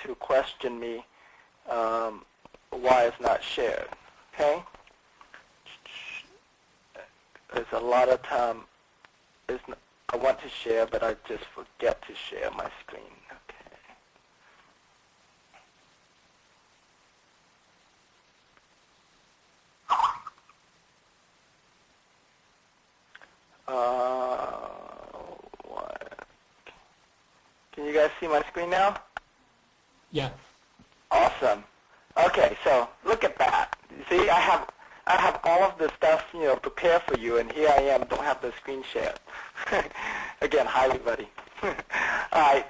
to question me why it's not shared. Okay? There's a lot of time I want to share, but I just forget to share my screen. Okay. What? Can you guys see my screen now? Yeah. Awesome. Okay, so look at that. You see, I have all of the stuff, prepared for you, and here I am, don't have the screen shared. Again, hi everybody. All right,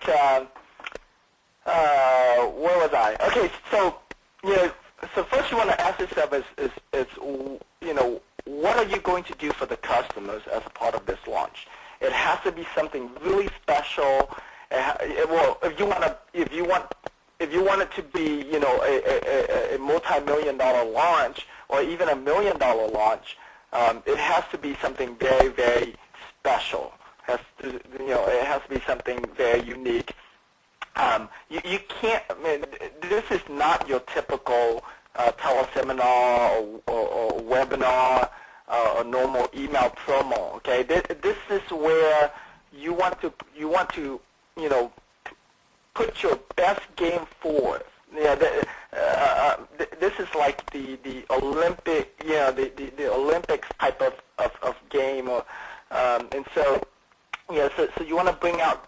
where was I? Okay, so so first you want to ask yourself is what are you going to do for the customers as a part of this launch? It has to be something really special. Well, if you want it to be, a multi-million-dollar launch or even $1 million launch, it has to be something very, very special. It has to be something very unique. You can't. I mean, this is not your typical teleseminar or webinar or normal email promo. Okay, this is where you want to put your best game forward. This is like the Olympic, the Olympics type of game, and so so you want to bring out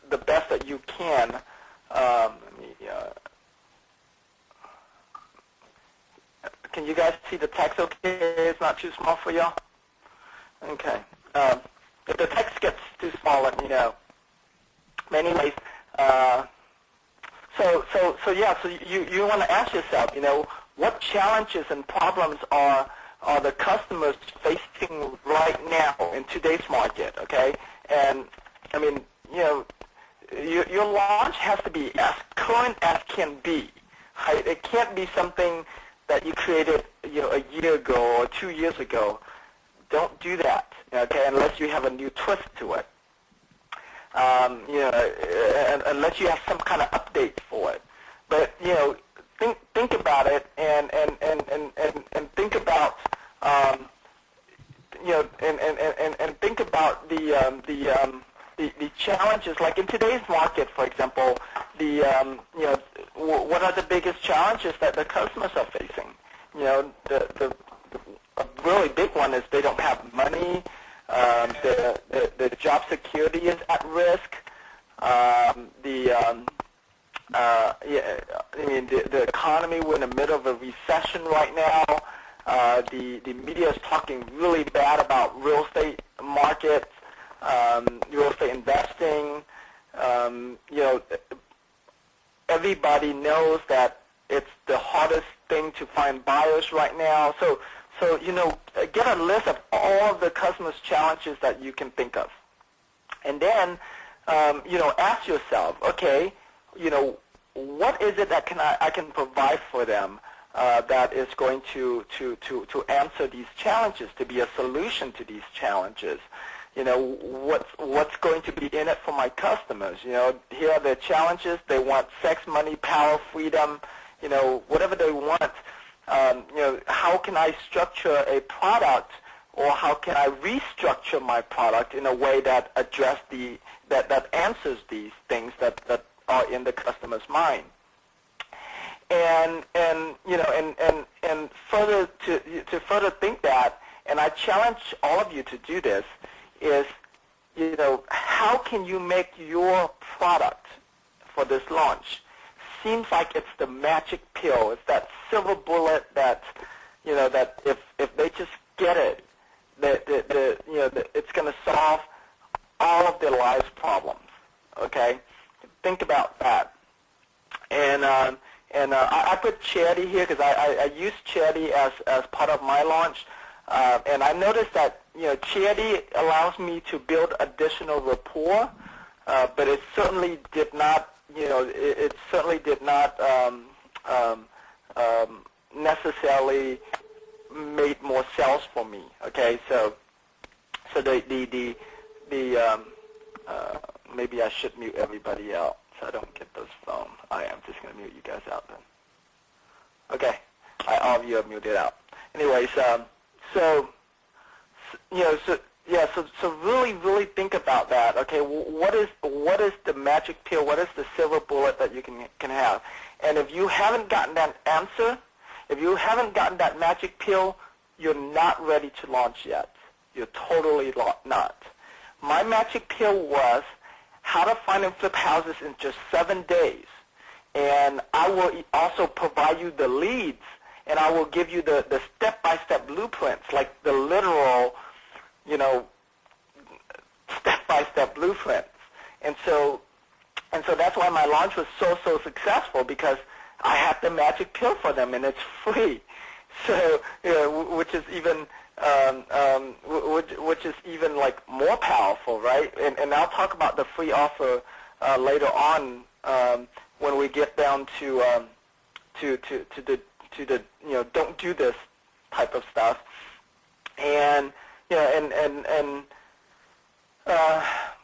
the best that you can. Can you guys see the text okay? It's not too small for y'all? Okay. If the text gets too small, let me know. But anyways, so you want to ask yourself, what challenges and problems are the customers facing right now in today's market, okay? And, I mean, your launch has to be as current as can be. Right? It can't be something that you created, a year ago or 2 years ago. Don't do that, okay, unless you have a new twist to it. Unless you have some kind of update for it. But think about it and think about and think about the challenges. Like in today's market, for example, what are the biggest challenges that the customers are facing? A really big one is they don't have money. The job security is at risk. The economy, we're in the middle of a recession right now. The media is talking really bad about real estate markets, real estate investing. Everybody knows that it's the hardest thing to find buyers right now. So get a list of all of the customers' challenges that you can think of. And then, ask yourself, okay, what is it that I can provide for them that is going to answer these challenges, to be a solution to these challenges? What's going to be in it for my customers? Here are the challenges. They want sex, money, power, freedom, whatever they want. How can I structure a product, or how can I restructure my product in a way that that answers these things that are in the customer's mind? And further to further think that, and I challenge all of you to do this, is how can you make your product for this launch seems like it's the magic pill. It's that silver bullet that that if they just get it, that it's going to solve all of their lives' problems. Okay, think about that. And I put Charity here because I used Charity as part of my launch, and I noticed that Charity allows me to build additional rapport, but it certainly did not. It certainly did not necessarily made more sales for me. Okay, so maybe I should mute everybody else. so I don't get those phone. I'm just going to mute you guys out then. Okay, all of you are muted out. Anyways, so really think about that. Okay, what is the magic pill? What is the silver bullet that you can have? And if you haven't gotten that answer, if you haven't gotten that magic pill, you're not ready to launch yet. You're totally not. My magic pill was how to find and flip houses in just 7 days. And I will also provide you the leads, and I will give you the step-by-step blueprints, like the literal, step-by-step blueprints. And so that's why my launch was so successful, because I had the magic pill for them, and it's free. So, which is even like more powerful, right? And I'll talk about the free offer later on when we get down to the don't do this type of stuff. And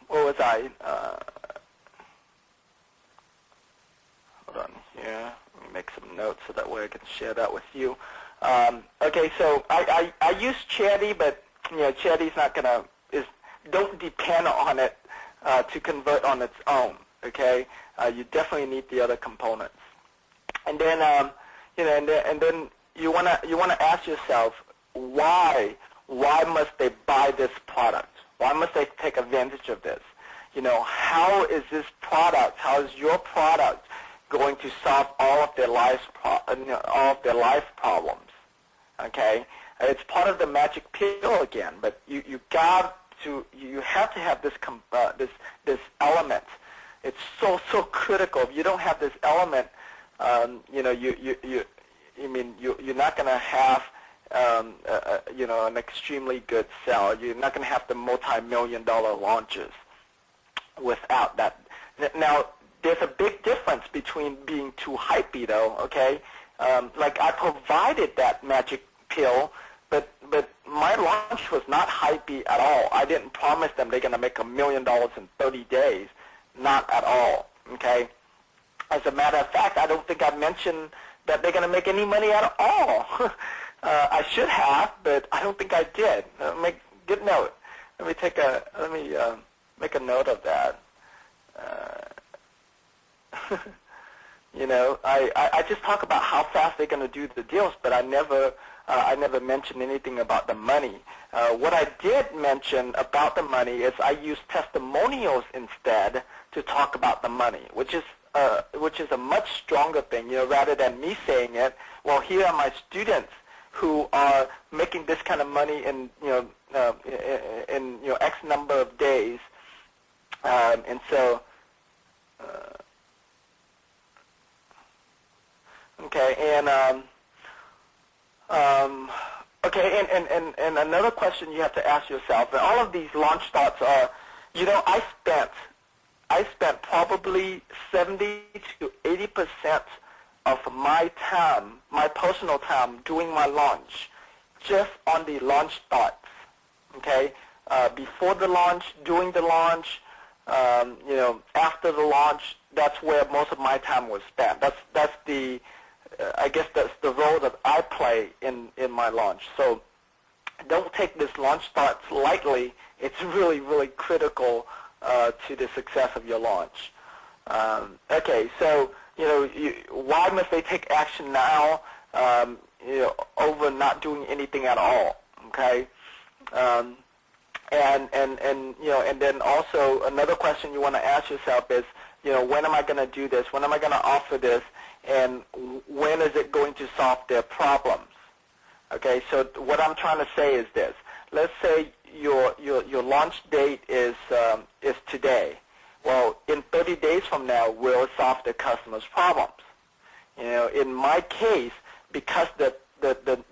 what was I? Hold on here. Let me make some notes so that way I can share that with you. Okay, so I use Charity, but Charity's not gonna don't depend on it to convert on its own. Okay, you definitely need the other components, and then and then you wanna ask yourself why must they buy this product? Why must they take advantage of this? How is this product? How is your product going to solve all of their life problems? Okay, it's part of the magic pill again, but you have to have this element. It's so critical. If you don't have this element, you're not going to have an extremely good sell. You're not going to have the multi-million-dollar launches without that. Now, there's a big difference between being too hypey, though. Okay, like I provided that magic pill, but my launch was not hypey at all. I didn't promise them they're going to make $1 million in 30 days. Not at all. Okay. As a matter of fact, I don't think I mentioned that they're going to make any money at all. I should have, but I don't think I did. Good note. Let me make a note of that. I just talk about how fast they're going to do the deals, but I never mentioned anything about the money. What I did mention about the money is I used testimonials instead to talk about the money, which is a much stronger thing. Rather than me saying it, well, here are my students who are making this kind of money in X number of days, and so. Okay, and and another question you have to ask yourself, and all of these launch starts are, I spent probably 70 to 80% of my time, my personal time, doing my launch, just on the launch starts. Okay, before the launch, during the launch, after the launch, that's where most of my time was spent. That's the I guess that's the role that I play in my launch. So don't take this launch starts lightly. It's really, really critical to the success of your launch. Okay, so why must they take action now over not doing anything at all? Okay, and then also another question you want to ask yourself is, when am I going to do this? When am I going to offer this? And when is it going to solve their problems? Okay, so what I'm trying to say is this. Let's say your launch date is today. Well, in 30 days from now, we'll solve the customer's problems. In my case, because the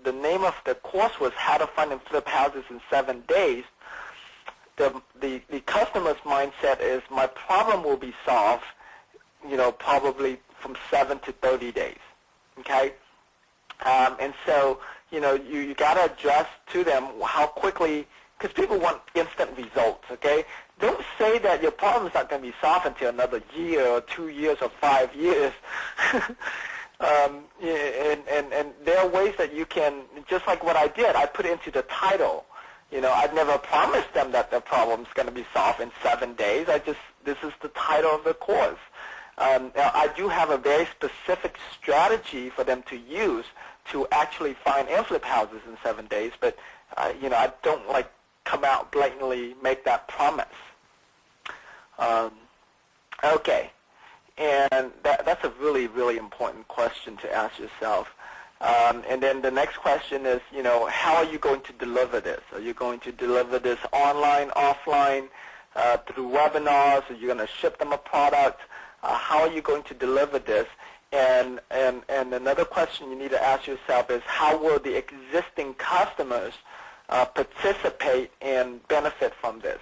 name of the course was How to Find and Flip Houses in 7 Days, the customer's mindset is my problem will be solved, probably from 7 to 30 days. Okay, and so you got to adjust to them how quickly, because people want instant results. Okay, don't say that your problem's not going to be solved until another year or 2 years or 5 years. And there are ways that you can, just like what I did, I put it into the title. I'd never promised them that the problem's going to be solved in 7 days. This is the title of the course. Now I do have a very specific strategy for them to use to actually find and flip houses in 7 days, but I don't come out blatantly make that promise. Okay, and that's a really, really important question to ask yourself. And then the next question is, how are you going to deliver this? Are you going to deliver this online, offline, through webinars? Are you going to ship them a product? How are you going to deliver this? And another question you need to ask yourself is, how will the existing customers participate and benefit from this?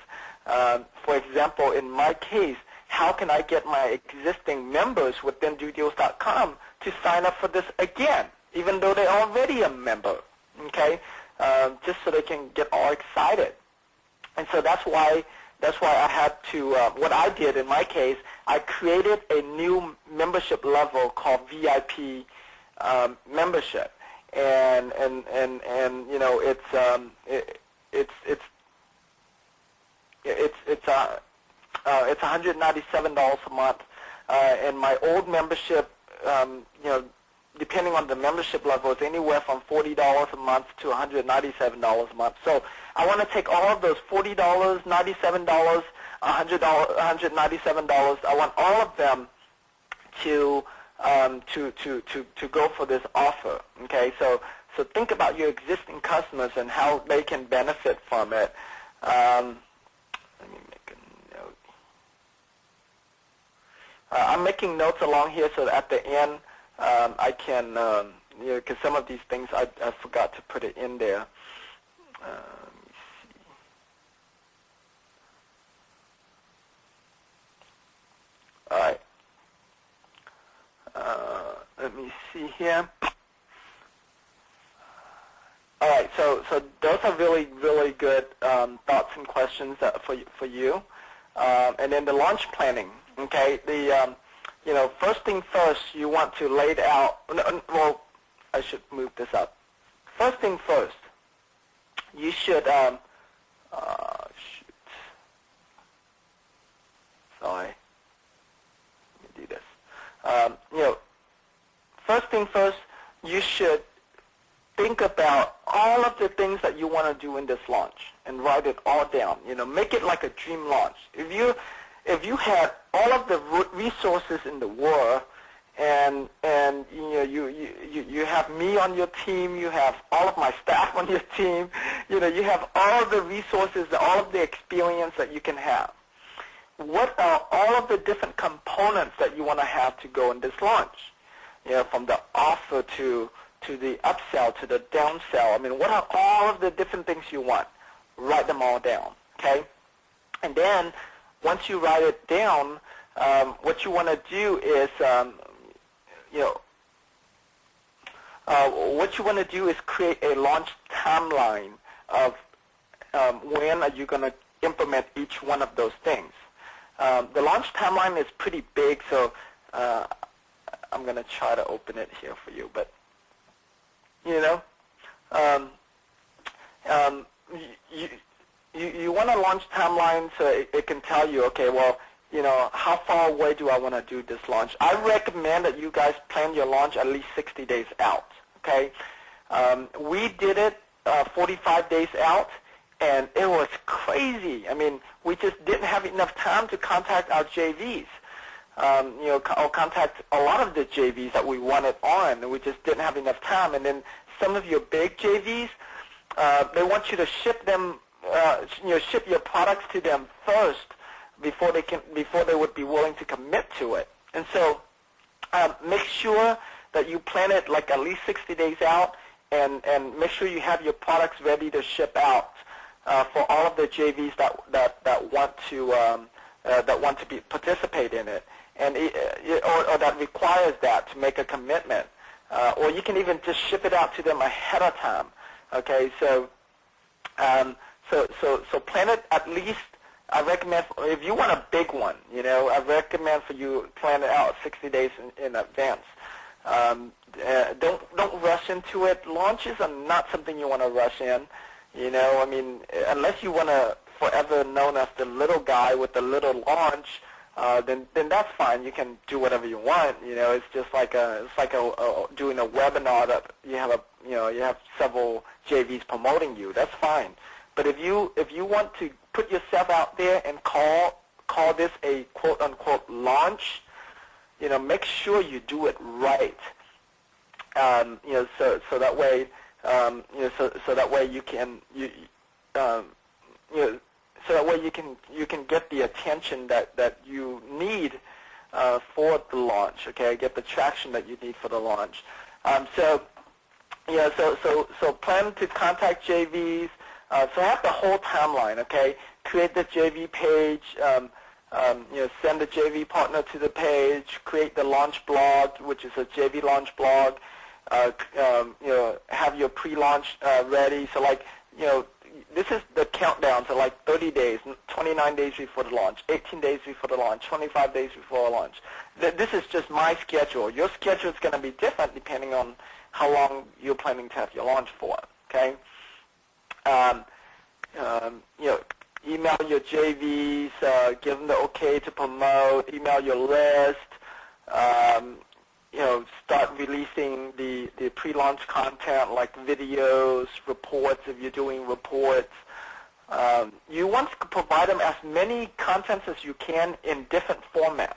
For example, in my case, how can I get my existing members within dodeals.com to sign up for this again, even though they're already a member, okay? Just so they can get all excited. And so that's why I had to, what I did in my case, I created a new membership level called VIP membership. And it's $197 a month. And my old membership, depending on the membership level, is anywhere from $40 a month to $197 a month. So I want to take all of those $40, $97, $100, $197. I want all of them to go for this offer. Okay, so think about your existing customers and how they can benefit from it. Let me make a note. I'm making notes along here so that at the end I can, because some of these things I forgot to put it in there. Let me see. All right. Let me see here. All right, so those are really, really good thoughts and questions for you. And then the launch planning, okay? First thing first, you want to lay it out. Well, I should move this up. First thing first, you should, shoot. Sorry. Let me do this. First thing first, you should think about all of the things that you want to do in this launch and write it all down. Make it like a dream launch. If you had all of the resources in the world, and you have me on your team, you have all of my staff on your team, you have all of the resources, all of the experience that you can have. What are all of the different components that you want to have to go in this launch? From the offer to the upsell, to the downsell. I mean, what are all of the different things you want? Write them all down, okay? And then once you write it down, what you want to do is, what you want to do is create a launch timeline of when are you going to implement each one of those things. The launch timeline is pretty big, so I'm going to try to open it here for you, but you want a launch timeline so it can tell you, okay, well, how far away do I want to do this launch? I recommend that you guys plan your launch at least 60 days out, okay? We did it 45 days out, and it was crazy. I mean, we just didn't have enough time to contact our JVs. Or contact a lot of the JVs that we wanted on, and we just didn't have enough time. And then some of your big JVs, they want you to ship them, ship your products to them first before they would be willing to commit to it. And so, make sure that you plan it like at least 60 days out, and make sure you have your products ready to ship out for all of the JVs that want to participate in it. And or that requires that to make a commitment, or you can even just ship it out to them ahead of time. Okay, so plan it at least I recommend if you want a big one, I recommend for you plan it out 60 days in advance. Don't rush into it. Launches are not something you want to rush in. I mean, unless you want to forever known as the little guy with the little launch, then that's fine. You can do whatever you want. It's just like doing a webinar that you have several JVs promoting you. That's fine. But if you want to put yourself out there and call this a quote unquote launch, make sure you do it right. So that way, so that way you can so that way you can get the attention that you need for the launch. Okay, get the traction that you need for the launch. So plan to contact JVs. So have the whole timeline. Okay, create the JV page. Send the JV partner to the page. Create the launch blog, which is a JV launch blog. Have your pre-launch ready. So this is the countdown to 30 days, 29 days before the launch, 18 days before the launch, 25 days before the launch. This is just my schedule. Your schedule is going to be different depending on how long you're planning to have your launch for. Okay. Email your JVs, give them the okay to promote. Email your list. Start releasing the pre-launch content like videos, reports if you're doing reports. You want to provide them as many contents as you can in different formats.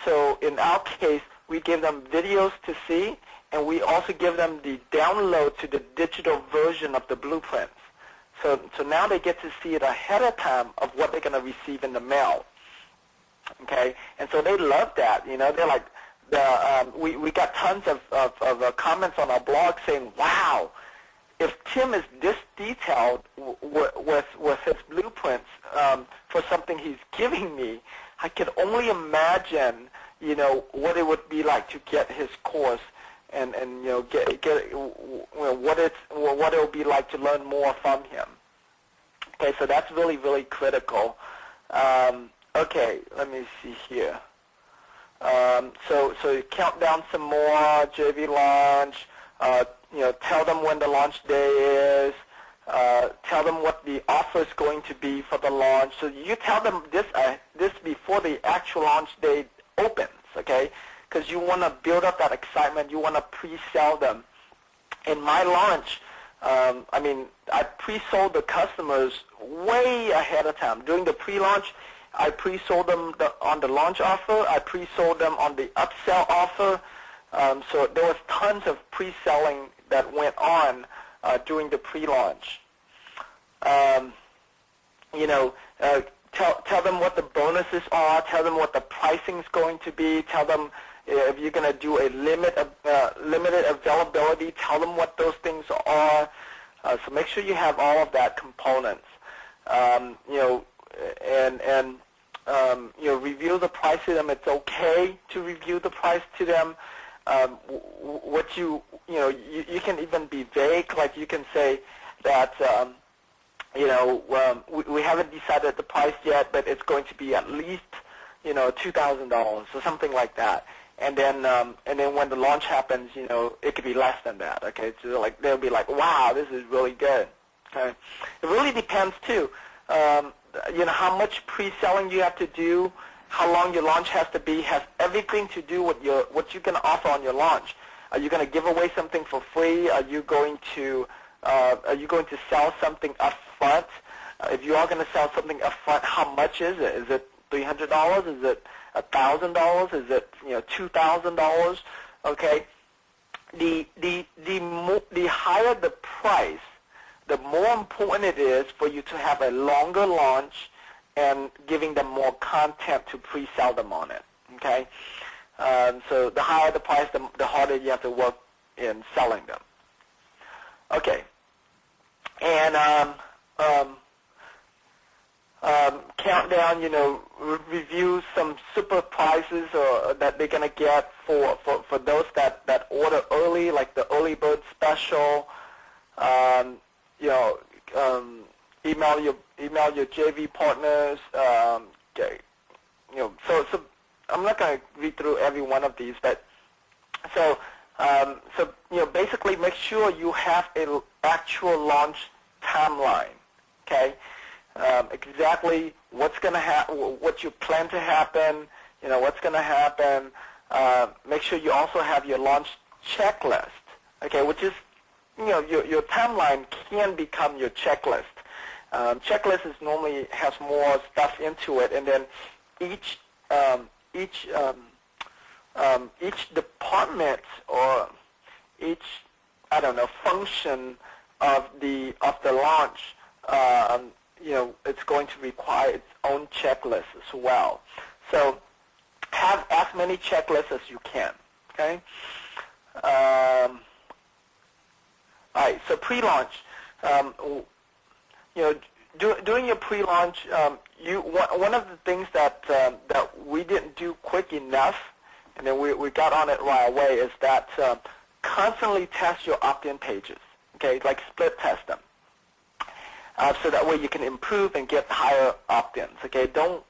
So in our case, we give them videos to see, and we also give them the download to the digital version of the blueprints. So now they get to see it ahead of time of what they're going to receive in the mail. Okay, and so they love that. They're like, we got tons of comments on our blog saying, wow, if Tim is this detailed with his blueprints for something he's giving me, I can only imagine, what it would be like to get his course and get what it will be like to learn more from him. Okay, so that's really, really critical. Okay, let me see here. So count down some more, JV launch, tell them when the launch day is, tell them what the offer is going to be for the launch. So you tell them this before the actual launch day opens, okay? Because you want to build up that excitement. You want to pre-sell them. In my launch, I pre-sold the customers way ahead of time. During the pre-launch, I pre-sold them on the launch offer. I pre-sold them on the upsell offer. So there was tons of pre-selling that went on during the pre-launch. Tell them what the bonuses are. Tell them what the pricing is going to be. Tell them if you're going to do a limited availability. Tell them what those things are. So make sure you have all of that components. Review the price to them. It's okay to review the price to them. You can even be vague. Like you can say that, we haven't decided the price yet, but it's going to be at least, $2,000 or something like that. And then when the launch happens, it could be less than that. Okay, so they'll be like, wow, this is really good. Okay, it really depends too. How much pre-selling you have to do, how long your launch has to be, has everything to do with what you can offer on your launch. Are you going to give away something for free? Are you going to sell something up front? If you are going to sell something up front, how much is it? Is it $300? Is it $1,000? Is it $2,000? Okay. The higher the price, the more important it is for you to have a longer launch and giving them more content to pre-sell them on it. Okay. So the higher the price, the harder you have to work in selling them. Okay. And countdown, review some super prizes that they're going to get for those that order early, like the early bird special. Email all your JV partners. So I'm not going to read through every one of these, but so basically make sure you have an actual launch timeline. Okay, exactly what's going to happen, what you plan to happen. What's going to happen. Make sure you also have your launch checklist. Okay, which is your timeline can become your checklist. Checklist is normally has more stuff into it, and then each department or each function of the launch, it's going to require its own checklist as well. So have as many checklists as you can. Okay. All right. So pre-launch. During your pre-launch, one of the things that we didn't do quick enough, and then we got on it right away, is that constantly test your opt-in pages. Okay, like split test them, so that way you can improve and get higher opt-ins. Okay, don't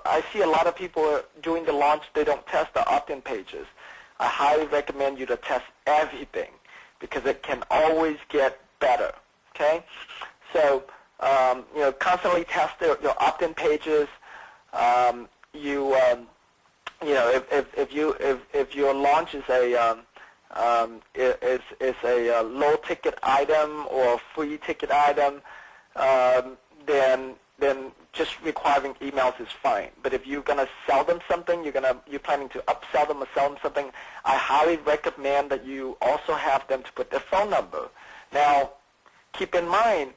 I see a lot of people during the launch, they don't test the opt-in pages. I highly recommend you to test everything because it can always get better. Okay, so constantly test your opt-in pages. If your launch is a low ticket item or free ticket item, then just requiring emails is fine. But if you're gonna sell them something, you're planning to upsell them or sell them something, I highly recommend that you also have them to put their phone number. Now, keep in mind,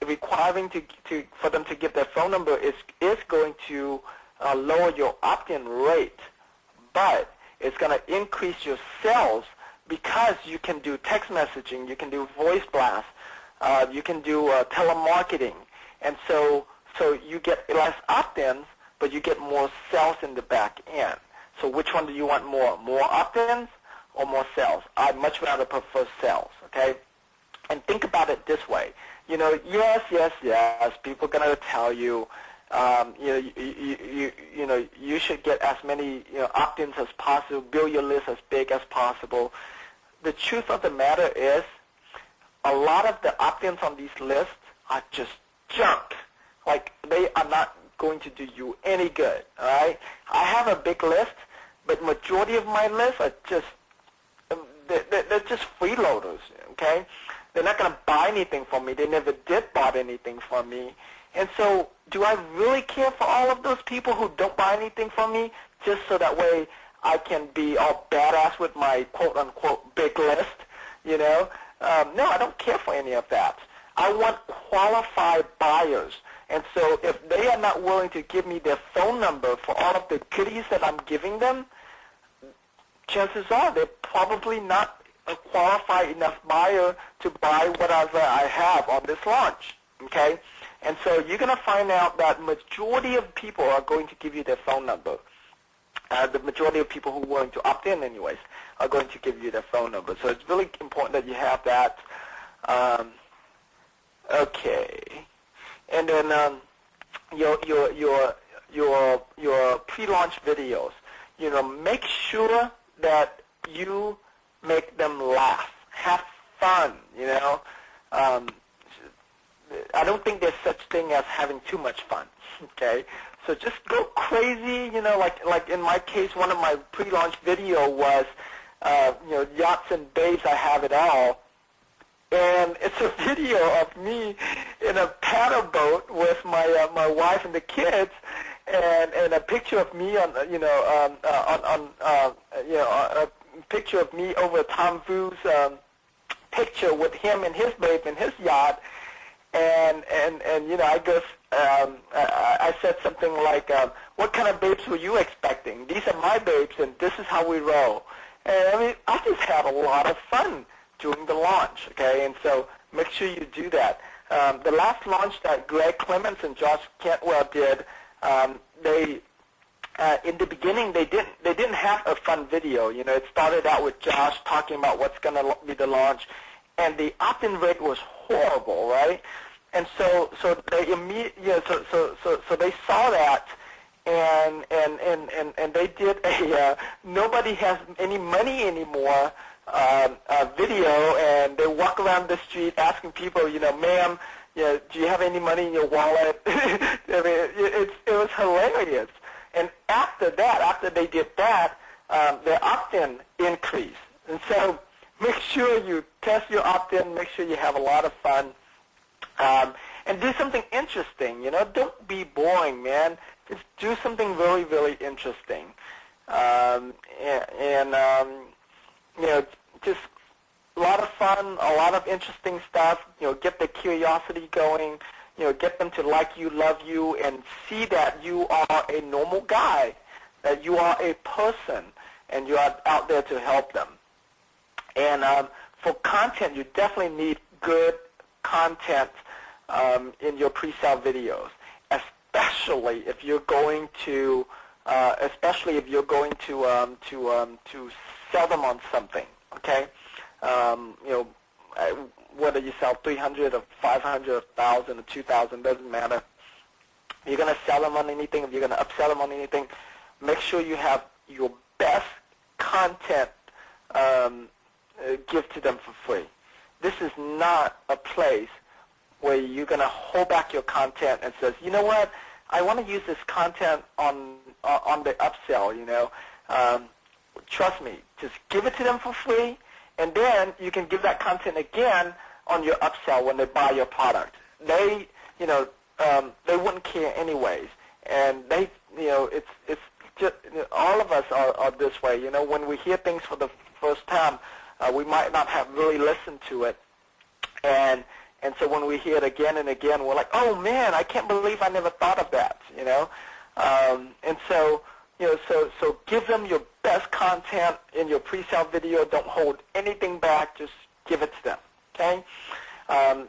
requiring for them to give their phone number is going to lower your opt-in rate, but it's going to increase your sales because you can do text messaging, you can do voice blast, you can do telemarketing, and so you get less opt-ins, but you get more sales in the back end. So which one do you want more? More opt-ins or more sales? I'd much rather prefer sales. Okay, and think about it this way. Yes, people are going to tell you, you should get as many opt-ins as possible, build your list as big as possible. The truth of the matter is, a lot of the opt-ins on these lists are just junk. Like, they are not going to do you any good. All right, I have a big list, but majority of my lists are just they're just freeloaders. Okay. They're not going to buy anything from me. They never did buy anything from me. And so do I really care for all of those people who don't buy anything from me just so that way I can be all badass with my quote-unquote big list? No, I don't care for any of that. I want qualified buyers. And so if they are not willing to give me their phone number for all of the goodies that I'm giving them, chances are they're probably not a qualified enough buyer to buy whatever I have on this launch, okay? And so you're going to find out that majority of people are going to give you their phone number. The majority of people who are willing to opt in anyways are going to give you their phone number. So it's really important that you have that. Okay. And then your pre-launch videos, make sure that you make them laugh, have fun, I don't think there's such thing as having too much fun, okay? So just go crazy, like in my case, one of my pre-launch video was, yachts and babes, I have it all. And it's a video of me in a paddle boat with my wife and the kids, and a picture of me on a picture of me over Tom Vu's picture with him and his babe in his yacht, and I said something like, what kind of babes were you expecting? These are my babes, and this is how we roll. And I just had a lot of fun during the launch, okay? And so make sure you do that. The last launch that Greg Clemens and Josh Cantwell did, in the beginning they didn't have a fun video. It started out with Josh talking about what's going to be the launch, and the opt-in rate was horrible, right? so they so they saw that, and they did a nobody has any money anymore video, and they walk around the street asking people, ma'am, do you have any money in your wallet? I mean, it was hilarious. And after that, after they did that, their opt-in increased. And so make sure you test your opt-in, make sure you have a lot of fun, and do something interesting. Don't be boring, man. Just do something really, really interesting. Just a lot of fun, a lot of interesting stuff. Get the curiosity going. Get them to like you, love you, and see that you are a normal guy, that you are a person, and you are out there to help them. And for content, you definitely need good content in your pre-sale videos, especially if you're going to, sell them on something. Okay, whether you sell 300 or 500 or 1,000 or 2,000, doesn't matter. If you're going to sell them on anything, if you're going to upsell them on anything, make sure you have your best content give to them for free. This is not a place where you're going to hold back your content and says, you know what, I want to use this content on the upsell, Trust me, just give it to them for free, and then you can give that content again on your upsell when they buy your product. They wouldn't care anyways, and it's just, all of us are this way. When we hear things for the first time, we might not have really listened to it, and so when we hear it again and again, we're like, oh man, I can't believe I never thought of that, and so give them your best content in your pre-sale video. Don't hold anything back. Just give it to them. Okay.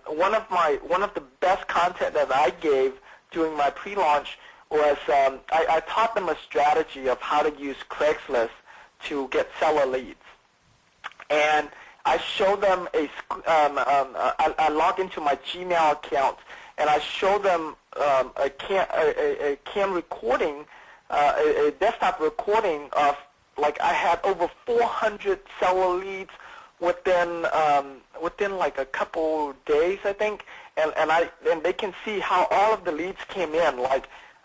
One of the best content that I gave during my pre-launch was I taught them a strategy of how to use Craigslist to get seller leads, and I showed them I logged into my Gmail account, and I showed them a cam recording. A desktop recording of, I had over 400 seller leads within like a couple days, I think, and they can see how all of the leads came in.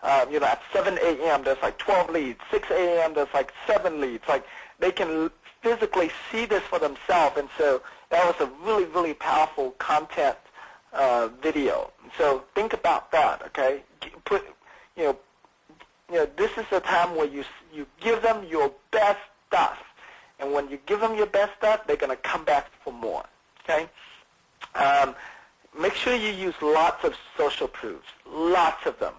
At 7 a.m. there's 12 leads, 6 a.m. there's 7 leads. They can physically see this for themselves, and so that was a really, really powerful content video. So think about that, okay? This is the time where you give them your best stuff, and when you give them your best stuff, they're going to come back for more. Okay. Make sure you use lots of social proofs, lots of them,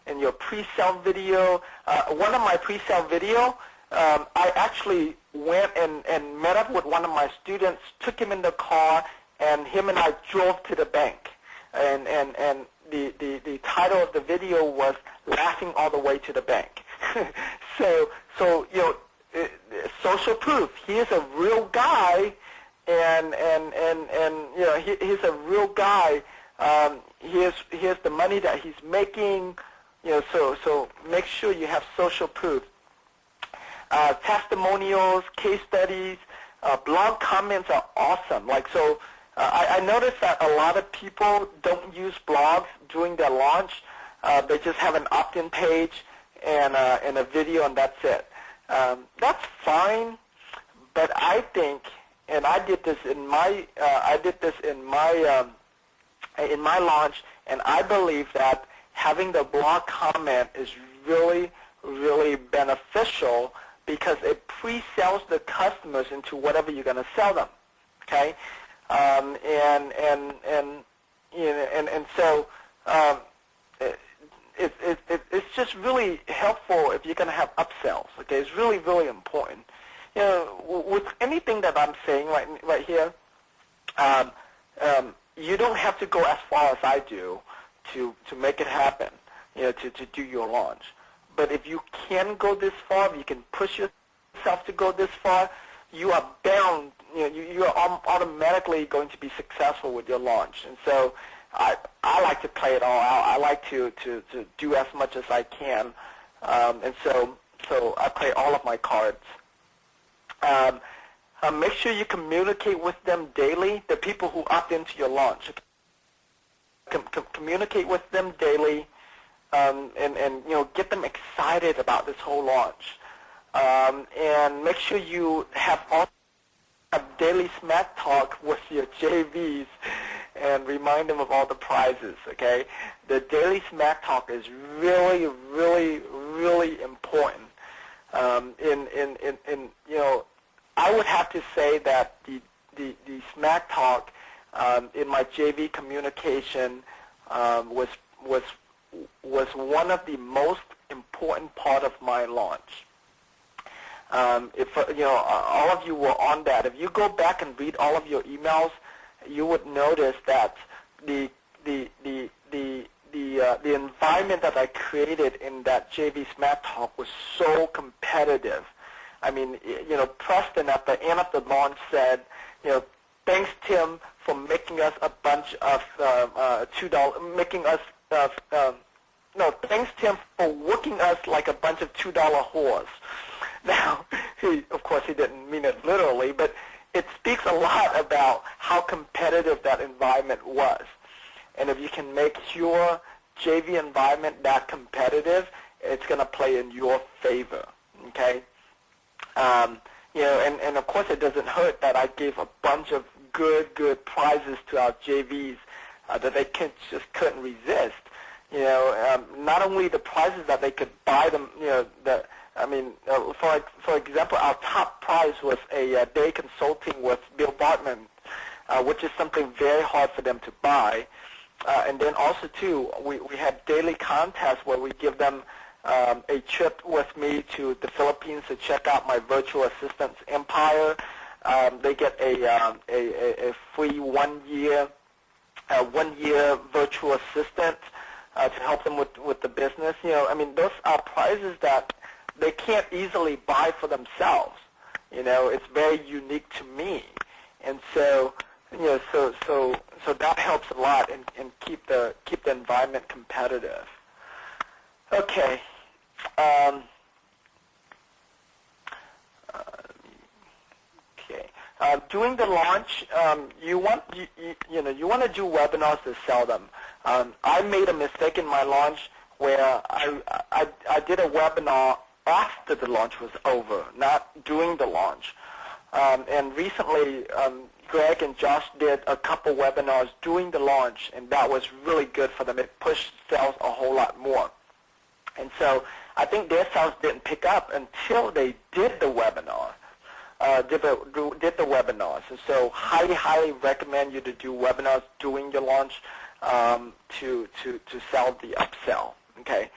in your pre-sale video. One of my pre-sale video, I actually went and met up with one of my students, took him in the car, and him and I drove to the bank, and the title of the video was "Laughing All the Way to the Bank." so social proof. He is a real guy, and he's a real guy. Here's the money that he's making. So make sure you have social proof. Testimonials, case studies, blog comments are awesome. I noticed that a lot of people don't use blogs during their launch. They just have an opt-in page and a video, and that's it. That's fine, but I think, and I did this in my launch, and I believe that having the blog comment is really, really beneficial because it pre-sells the customers into whatever you're going to sell them. Okay. So it's just really helpful if you're going to have upsells. Okay, it's really, really important. With anything that I'm saying right here, you don't have to go as far as I do to make it happen. To do your launch. But if you can go this far, if you can push yourself to go this far, you are bound. You are automatically going to be successful with your launch. And so I like to play it all out. I like to do as much as I can, and so I play all of my cards. Make sure you communicate with them daily. The people who opt into your launch, communicate with them daily, and get them excited about this whole launch, and make sure you have daily smack talk with your JVs and remind them of all the prizes. Okay, the daily smack talk is really, really, really important. I would have to say that the smack talk in my JV communication was one of the most important part of my launch. If all of you were on that, if you go back and read all of your emails, you would notice that the environment that I created in that JV Smack Talk was so competitive. I mean, Preston at the end of the launch said, thanks Tim for making us a bunch of $2, making us thanks Tim for working us like a bunch of $2 whores. Now, of course, he didn't mean it literally, but it speaks a lot about how competitive that environment was. And if you can make your JV environment that competitive, it's going to play in your favor. Okay. And of course, it doesn't hurt that I gave a bunch of good prizes to our JVs that they just couldn't resist. Not only the prizes that they could buy them, for example, our top prize was a day consulting with Bill Bartman, which is something very hard for them to buy. And then also, too, we had daily contests where we give them a trip with me to the Philippines to check out my virtual assistant's empire. They get a free one-year virtual assistant to help them with the business. Those are prizes that they can't easily buy for themselves. It's very unique to me, and so that helps a lot and keep the environment competitive. Okay. During the launch, you want to do webinars to sell them. I made a mistake in my launch where I did a webinar after the launch was over, not during the launch. And recently, Greg and Josh did a couple webinars during the launch, and that was really good for them. It pushed sales a whole lot more. And so I think their sales didn't pick up until they did the webinar, did the webinars. And so highly recommend you to do webinars during your launch to sell the upsell. Okay.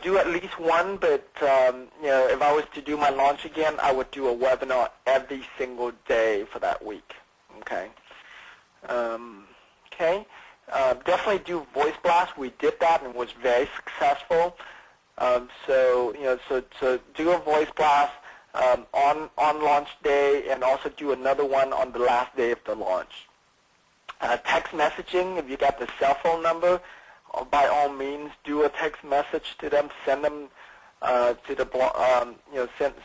Do at least one, but if I was to do my launch again, I would do a webinar every single day for that week. Okay. Definitely do voice blast. We did that and was very successful. So do a voice blast on launch day, and also do another one on the last day of the launch. Text messaging, if you got the cell phone number, by all means, do a text message to them. Send them to the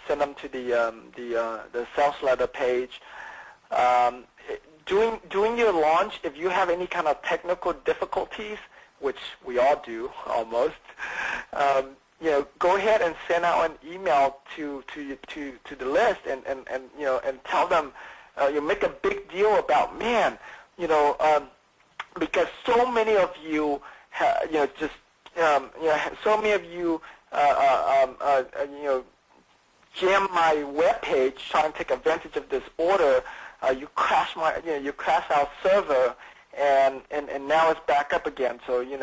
send them to the sales letter page. During your launch, if you have any kind of technical difficulties, which we all do almost, go ahead and send out an email to the list and tell them. You make a big deal about, man, because so many of you, so many of you, jam my web page trying to take advantage of this order. You crash our server, and now it's back up again. So you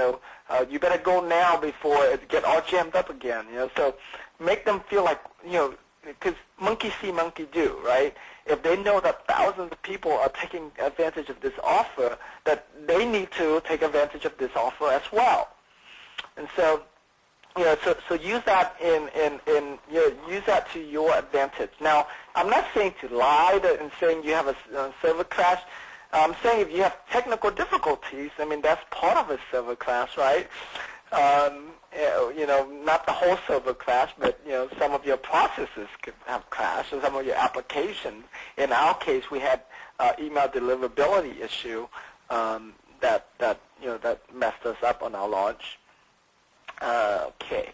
better go now before it get all jammed up again. So make them feel like because monkey see, monkey do, right? If they know that thousands of people are taking advantage of this offer, that they need to take advantage of this offer as well. And so so use that use that to your advantage. Now, I'm not saying to lie and saying you have a server crash. I'm saying if you have technical difficulties, I mean that's part of a server crash, right? Not the whole server crash, but some of your processes could have crashed, or some of your applications. In our case, we had email deliverability issue that messed us up on our launch. Okay,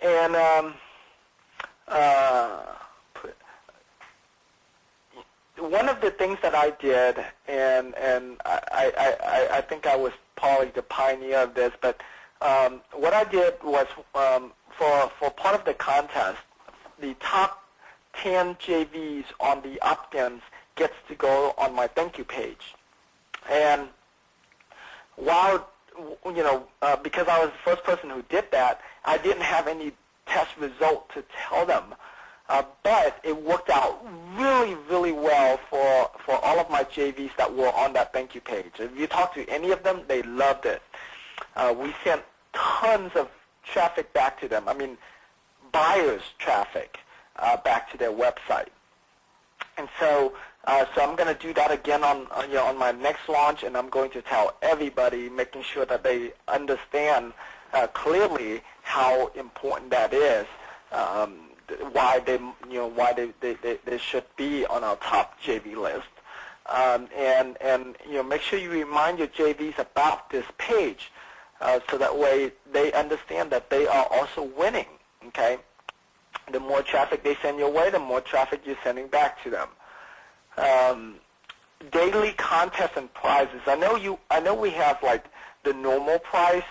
and one of the things that I did, and I think I was probably the pioneer of this, but what I did was for part of the contest, the top 10 JVs on the opt-ins gets to go on my thank you page. And while because I was the first person who did that, I didn't have any test result to tell them. But it worked out really, really well for all of my JVs that were on that thank you page. If you talk to any of them, they loved it. We sent tons of traffic back to them. I mean, buyers' traffic back to their website. And so I'm going to do that again on my next launch, and I'm going to tell everybody, making sure that they understand clearly how important that is, why they should be on our top JV list, and make sure you remind your JVs about this page, so that way they understand that they are also winning. Okay. The more traffic they send your way, the more traffic you're sending back to them. Daily contests and prizes. I know we have like the normal prize,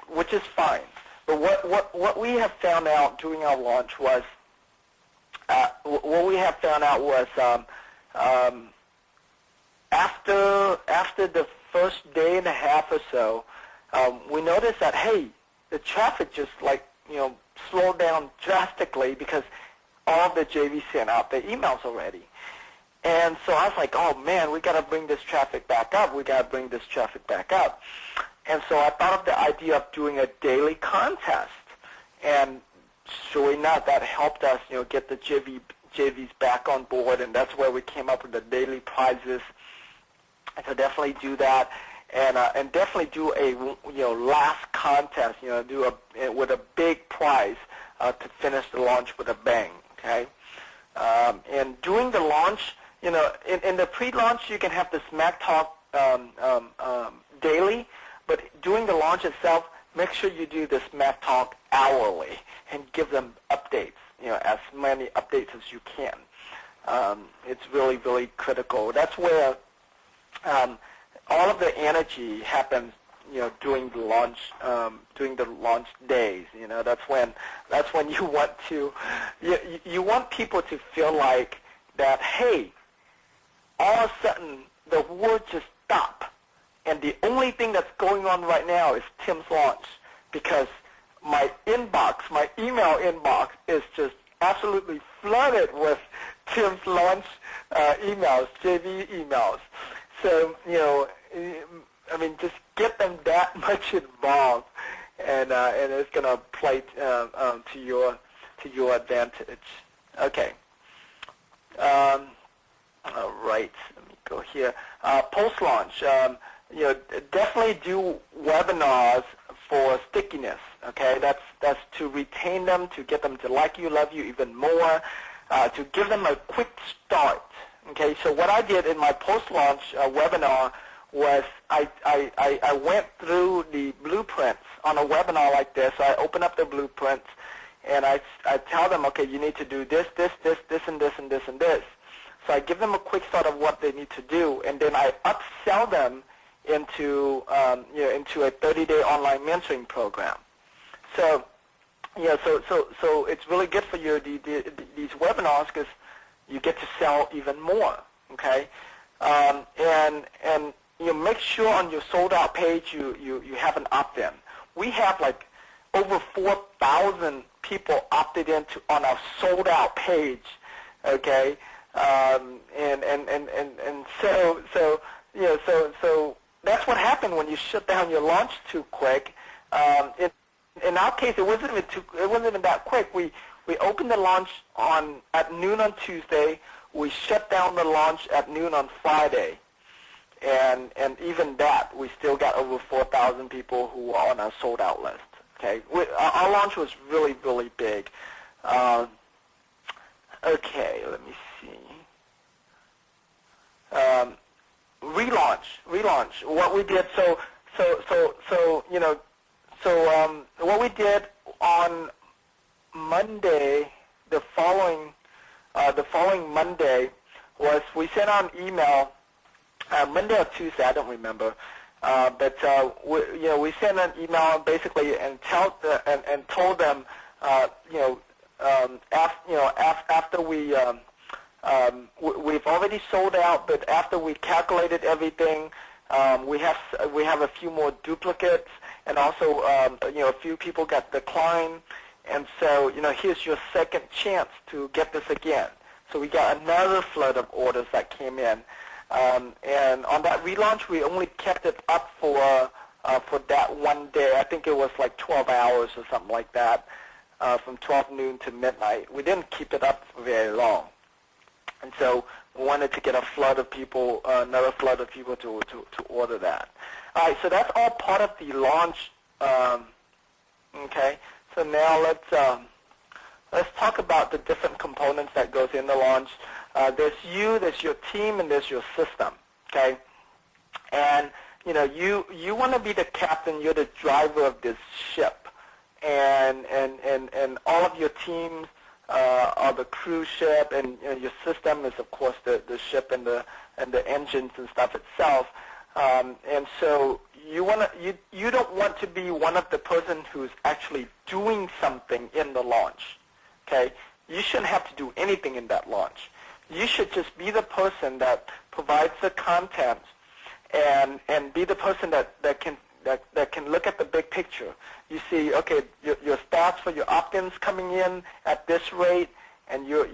which is fine. But what we have found out during our launch was after the first day and a half or so, we noticed that hey, the traffic just slowed down drastically because all the JVs sent out their emails already. And so I was like, oh man, we got to bring this traffic back up. And so I thought of the idea of doing a daily contest. And sure enough, that helped us, get the JVs back on board, and that's where we came up with the daily prizes. So definitely do that. And definitely do a last contest, with a big prize to finish the launch with a bang. Okay, and during the launch, in the pre-launch you can have the Smack Talk daily, but during the launch itself, make sure you do the Smack Talk hourly and give them updates, as many updates as you can. It's really, really critical. That's where all of the energy happens, during the launch days. That's when you want to, you want people to feel like that. Hey, all of a sudden the world just stopped, and the only thing that's going on right now is Tim's launch, because my email inbox is just absolutely flooded with Tim's launch emails, JV emails. So just get them that much involved, and it's going to play to your advantage. Okay. All right. Let me go here. Post-launch, definitely do webinars for stickiness. Okay, that's to retain them, to get them to like you, love you even more, to give them a quick start. Okay, so what I did in my post-launch webinar was I went through the blueprints on a webinar like this. I open up the blueprints, and I tell them, okay, you need to do this, this, this, this, and this, and this, and this. So I give them a quick start of what they need to do, and then I upsell them into into a 30-day online mentoring program. So so it's really good for you, these webinars, because you get to sell even more. Okay, and make sure on your sold out page you have an opt-in. We have like over 4,000 people opted into on our sold out page. Okay, and so that's what happened when you shut down your launch too quick. in our case, it wasn't even that quick. We opened the launch at noon on Tuesday. We shut down the launch at noon on Friday, and even that, we still got over 4,000 people who were on our sold out list. Okay, our launch was really, really big. Okay, let me see. Relaunch. What we did, what we did on Monday, the following Monday, was we sent out an email. Monday or Tuesday, I don't remember. But we sent an email basically and told them, after we've already sold out, but after we calculated everything, we have a few more duplicates, and also a few people got declined, and so here's your second chance to get this again. So we got another flood of orders that came in. And on that relaunch, we only kept it up for that one day. I think it was like 12 hours or something like that, from 12 noon to midnight. We didn't keep it up for very long. And so we wanted to get a flood of people, another flood of people to order that. All right, so that's all part of the launch. Okay, so now let's talk about the different components that goes in the launch. There's you, there's your team, and there's your system. Okay, and you want to be the captain. You're the driver of this ship, and all of your teams are the cruise ship, and your system is of course the ship and the engines and stuff itself. And so you don't want to be one of the person who's actually doing something in the launch. Okay, you shouldn't have to do anything in that launch. You should just be the person that provides the content, and be the person that can look at the big picture. You see, okay, your stats for your opt-ins coming in at this rate, and you're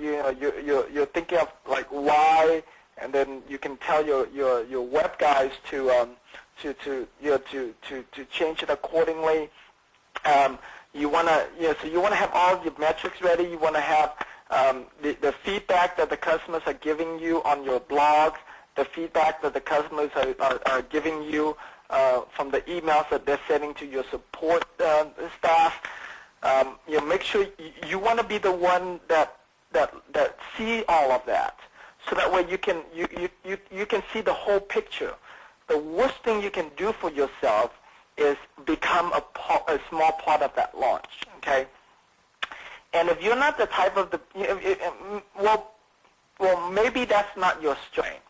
thinking of like why, and then you can tell your web guys to change it accordingly. You want to have all of your metrics ready. You want to have the feedback that the customers are giving you on your blog, the feedback that the customers are giving you from the emails that they're sending to your support staff. Make sure you want to be the one that see all of that, so that way you can see the whole picture. The worst thing you can do for yourself is become a small part of that launch. Okay. And if you're not the type of well, maybe that's not your strength,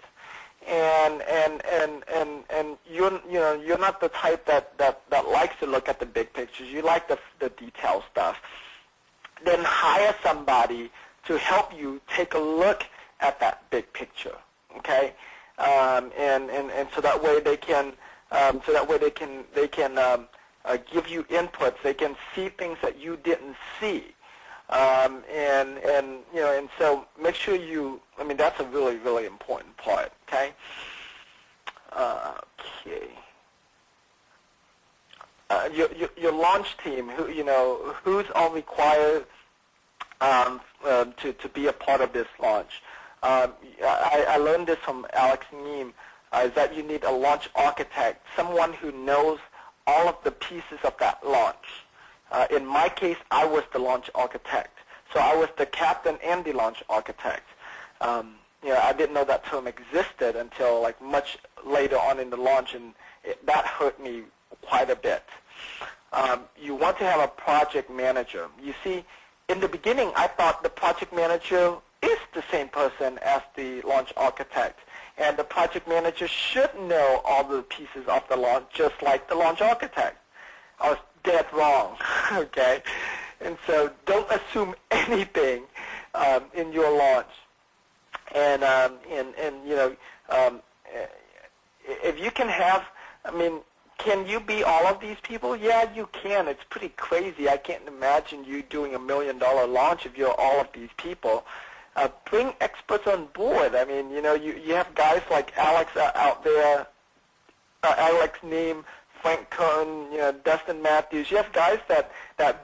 and you're not the type that likes to look at the big pictures. You like the detail stuff. Then hire somebody to help you take a look at that big picture. Okay, and so that way they can give you inputs. They can see things that you didn't see. And so make sure that's a really, really important part, okay? Your launch team, who's all required to be a part of this launch? I learned this from Alex Neem, is that you need a launch architect, someone who knows all of the pieces of that launch. In my case, I was the launch architect. So I was the captain and the launch architect. I didn't know that term existed until like much later on in the launch, and that hurt me quite a bit. You want to have a project manager. You see, in the beginning, I thought the project manager is the same person as the launch architect, and the project manager should know all the pieces of the launch just like the launch architect. I was dead wrong, okay? And so don't assume anything in your launch. And if you can have, can you be all of these people? Yeah, you can. It's pretty crazy. I can't imagine you doing $1 million launch if you're all of these people. Bring experts on board. You have guys like Alex out there, Alex Neem, Frank Cohen, Dustin Matthews. You have guys that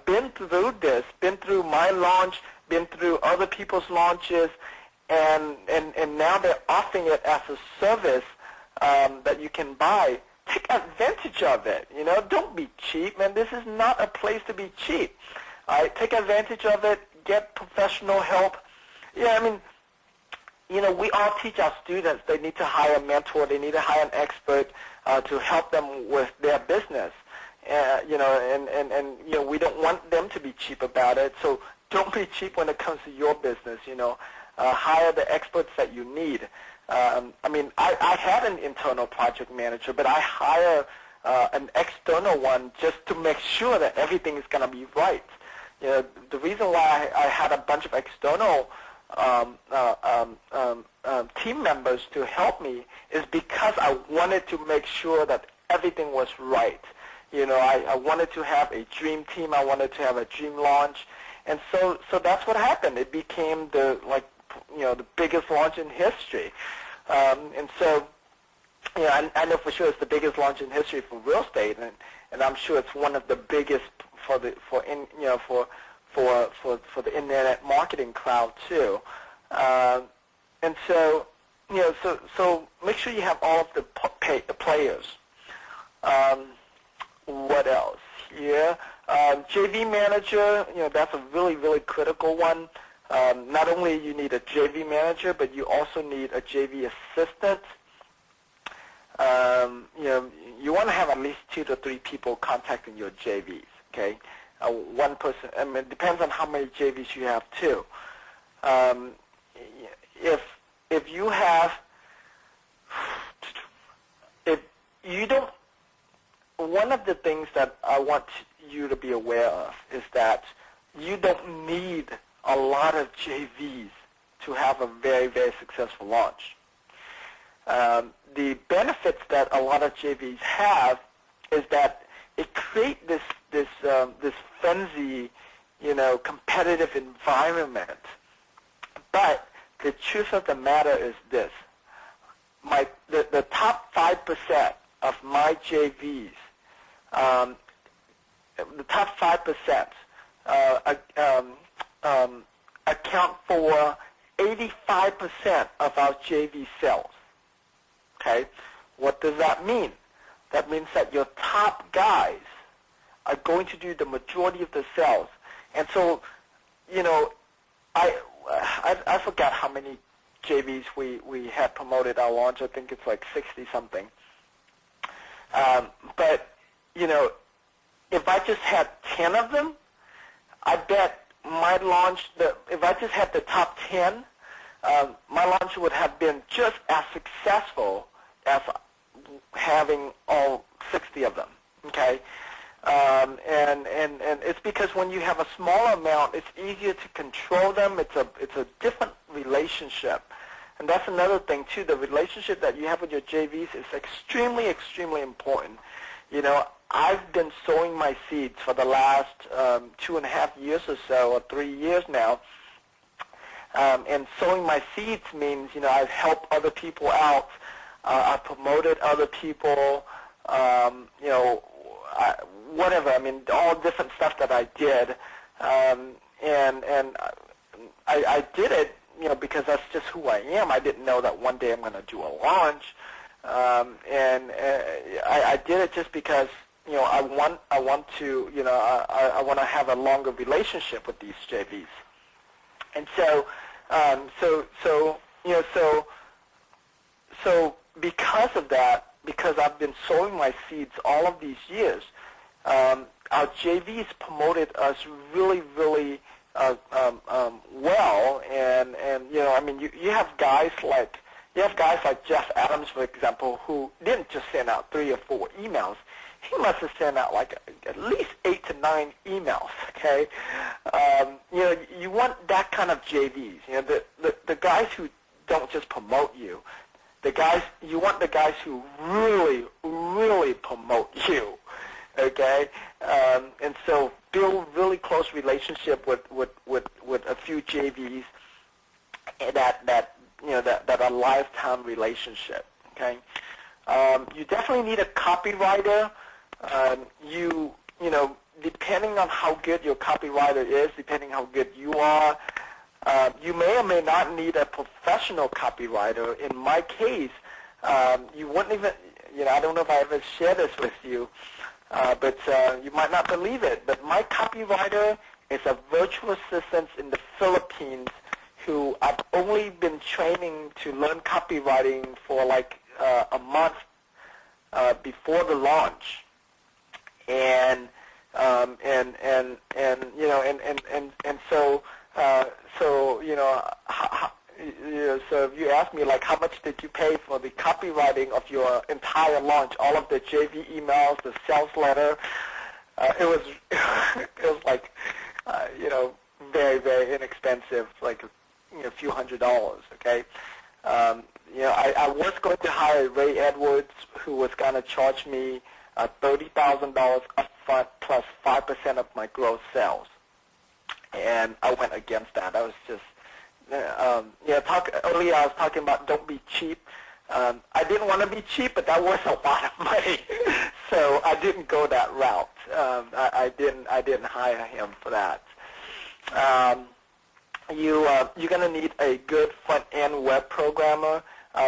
been through this, been through my launch, been through other people's launches, and now they're offering it as a service that you can buy. Take advantage of it. Don't be cheap, man. This is not a place to be cheap. All right, take advantage of it. Get professional help. Yeah, I mean, we all teach our students they need to hire a mentor. They need to hire an expert to help them with their business. And we don't want them to be cheap about it. So don't be cheap when it comes to your business. Hire the experts that you need. I had an internal project manager, but I hire an external one just to make sure that everything is going to be right. The reason why I had a bunch of external team members to help me is because I wanted to make sure that everything was right. I wanted to have a dream team. I wanted to have a dream launch, and so that's what happened. It became the biggest launch in history, and so I know for sure it's the biggest launch in history for real estate, and I'm sure it's one of the biggest for the internet marketing crowd too. And so so make sure you have all of the players. What else here? JV manager, that's a really, really critical one. Not only you need a JV manager, but you also need a JV assistant. You want to have at least 2 to 3 people contacting your JVs, okay? One person, it depends on how many JVs you have too. If you don't, one of the things that I want you to be aware of is that you don't need a lot of JVs to have a very, very successful launch. The benefits that a lot of JVs have is that it creates this frenzy, competitive environment. But the truth of the matter is this: the top 5% of my JVs, the top 5% account for 85% of our JV sales. Okay, what does that mean? That means that your top guys are going to do the majority of the sales. And so, I forgot how many JVs we had promoted our launch. I think it's like 60 something. But if I just had 10 of them, I bet my launch, if I just had the top 10, my launch would have been just as successful as having all 60 of them. Okay. And it's because when you have a smaller amount, it's easier to control them. It's a different relationship, and that's another thing too. The relationship that you have with your JVs is extremely, extremely important. I've been sowing my seeds for the last 2.5 years or so, or 3 years now. And sowing my seeds means I've helped other people out. I've promoted other people. Whatever. I mean, all different stuff that I did, and I did it, because that's just who I am. I didn't know that one day I'm going to do a launch, and I did it just because I want to I want to have a longer relationship with these JVs, and so because of that, because I've been sowing my seeds all of these years. Our JVs promoted us really, really well, and you have guys like Jeff Adams, for example, who didn't just send out 3 or 4 emails. He must have sent out like at least 8 to 9 emails. Okay, you want that kind of JVs. The guys who don't just promote you. You want the guys who really, really promote you. Okay, and so build really close relationship with a few JVs that are lifetime relationship. Okay, you definitely need a copywriter. you know, depending on how good your copywriter is, depending how good you are, you may or may not need a professional copywriter. In my case, you wouldn't even, you know, I don't know if I ever shared this with you, but you might not believe it, but my copywriter is a virtual assistant in the Philippines who I've only been training to learn copywriting for like a month before the launch. And you know, and so you know, so if you ask me like how much did you pay for the copywriting of your entire launch, all of the JV emails, the sales letter, it was it was like you know, very, very inexpensive, like, you know, a few $100s. Okay. You know, I was going to hire Ray Edwards, who was going to charge me $30,000 upfront plus 5% of my gross sales, and I went against that. I was just, earlier I was talking about don't be cheap. I didn't want to be cheap, but that was a lot of money, so I didn't go that route. I didn't hire him for that. You're going to need a good front-end web programmer,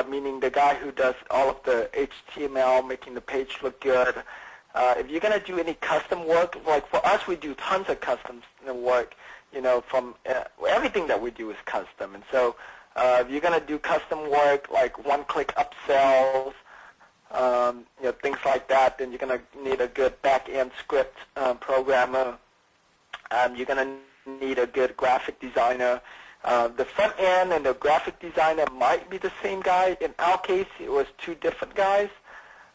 meaning the guy who does all of the HTML, making the page look good. If you're going to do any custom work, like for us, we do tons of custom work. You know, from everything that we do is custom, and so if you're going to do custom work like one-click upsells, you know, things like that, then you're going to need a good back-end script programmer. You're going to need a good graphic designer. The front end and the graphic designer might be the same guy. In our case, it was two different guys,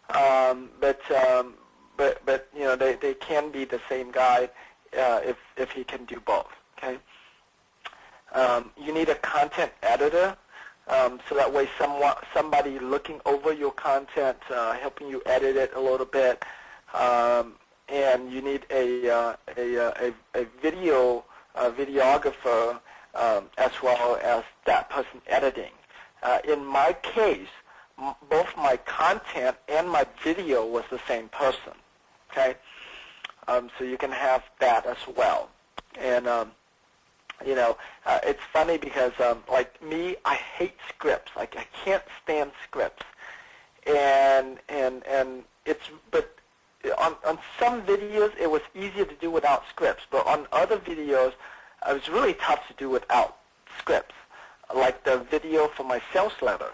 but you know, they can be the same guy if he can do both. Okay. You need a content editor, so that way somebody looking over your content, helping you edit it a little bit, and you need a videographer as well as that person editing. In my case, both my content and my video was the same person. Okay, so you can have that as well. And you know, it's funny because like me, I hate scripts. Like I can't stand scripts. And it's, but on some videos it was easier to do without scripts, but on other videos it was really tough to do without scripts, like the video for my sales letter.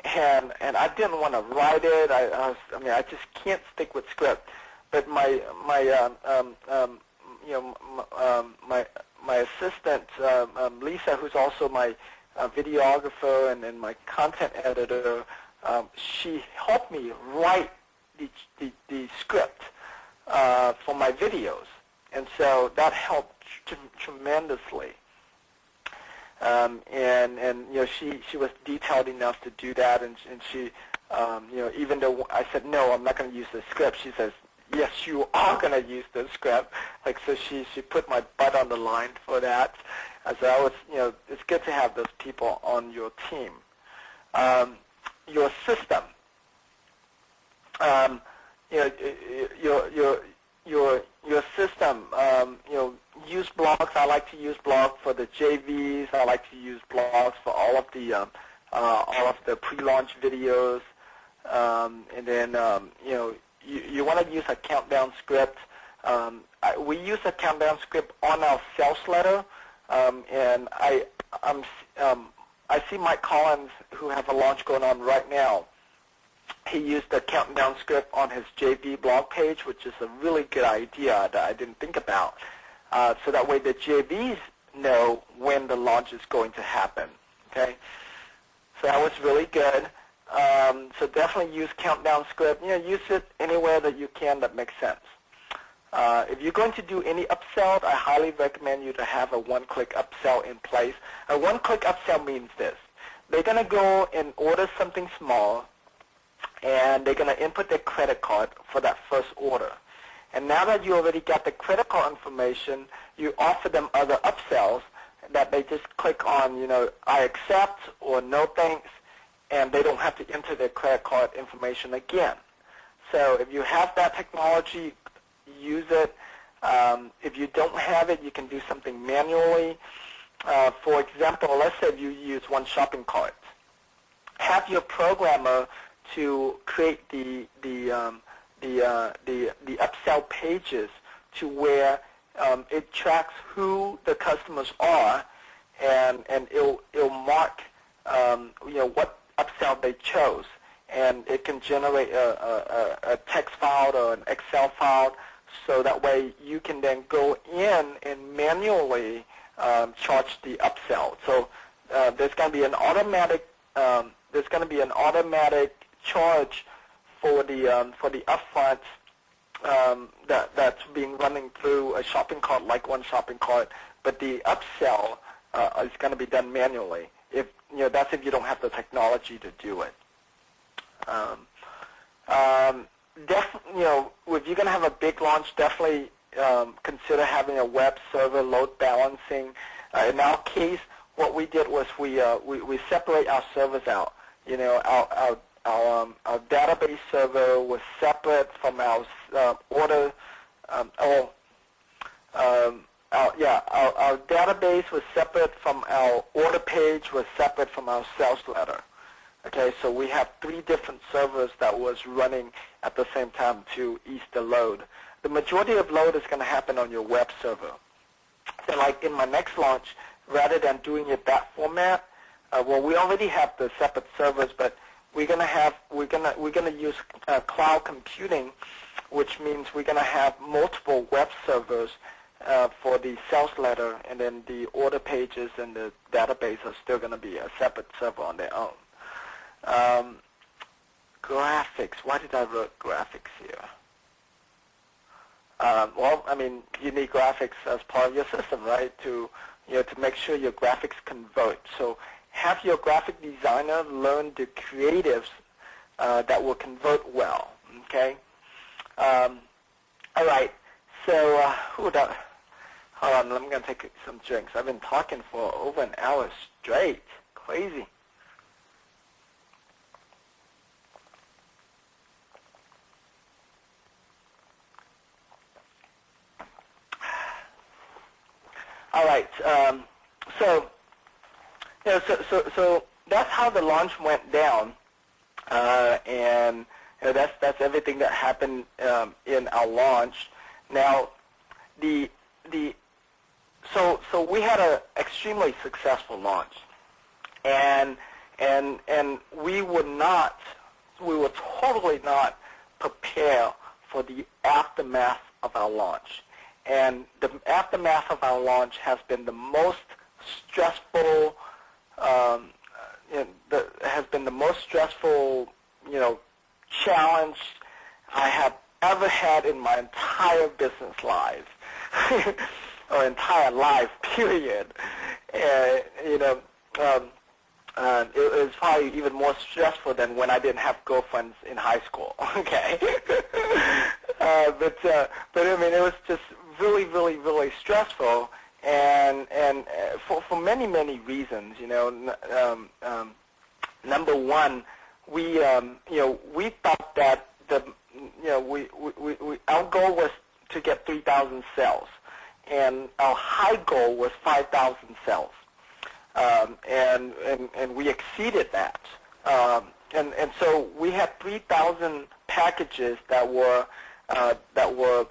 And I didn't want to write it. I mean, I just can't stick with script. But my assistant Lisa, who's also my videographer and my content editor, she helped me write the script for my videos, and so that helped tremendously. And you know, she was detailed enough to do that, and she you know, even though I said no, I'm not going to use the script, she says, yes, you are going to use the script. Like, so she put my butt on the line for that. So I was, you know, it's good to have those people on your team. Your system. You know, your system. You know, use blogs. I like to use blogs for the JVs. I like to use blogs for all of the pre-launch videos. And then you know, you want to use a countdown script. We use a countdown script on our sales letter, and I see Mike Collins, who has a launch going on right now. He used a countdown script on his JV blog page, which is a really good idea that I didn't think about. So that way the JVs know when the launch is going to happen. Okay, so that was really good. So definitely use countdown script. You know, use it anywhere that you can that makes sense. If you're going to do any upsell, I highly recommend you to have a one-click upsell in place. A one-click upsell means this. They're going to go and order something small, and they're going to input their credit card for that first order. And now that you already got the credit card information, you offer them other upsells that they just click on, you know, I accept or no thanks, and they don't have to enter their credit card information again. So if you have that technology, use it. If you don't have it, you can do something manually. For example, let's say you use one shopping cart. Have your programmer to create the upsell pages to where it tracks who the customers are, and it'll mark what upsell they chose, and it can generate a text file or an Excel file, so that way you can then go in and manually charge the upsell. So there's going to be an automatic charge for the upfront that's being running through a shopping cart, like one shopping cart, but the upsell is going to be done manually. If that's if you don't have the technology to do it. If you're going to have a big launch, definitely consider having a web server load balancing. In our case, what we did was we separate our servers out. Our database server was separate from our our database was separate from our order page, was separate from our sales letter. Okay, so we have 3 different servers that was running at the same time to ease the load. The majority of load is going to happen on your web server. So like in my next launch, rather than doing it that format, we already have the separate servers, but we're gonna use cloud computing, which means we're gonna have multiple web servers for the sales letter, and then the order pages and the database are still gonna be a separate server on their own. Graphics. Why did I write graphics here? Well, I mean, you need graphics as part of your system, right? To make sure your graphics convert. So have your graphic designer learn the creatives that will convert well. Okay. All right. So hold on. I'm going to take some drinks. I've been talking for over an hour straight. Crazy. All right. So that's how the launch went down, and that's everything that happened in our launch. Now, so we had an extremely successful launch, and we were totally not prepared for the aftermath of our launch. And the aftermath of our launch has been the most stressful, challenge I have ever had in my entire business life, or entire life, period. It was probably even more stressful than when I didn't have girlfriends in high school. Okay, but I mean, it was just really, really, really stressful, and for many, many reasons. Number one, we thought that our goal was to get 3,000 sales, and our high goal was 5,000 sales, and we exceeded that, and so we had 3,000 packages that were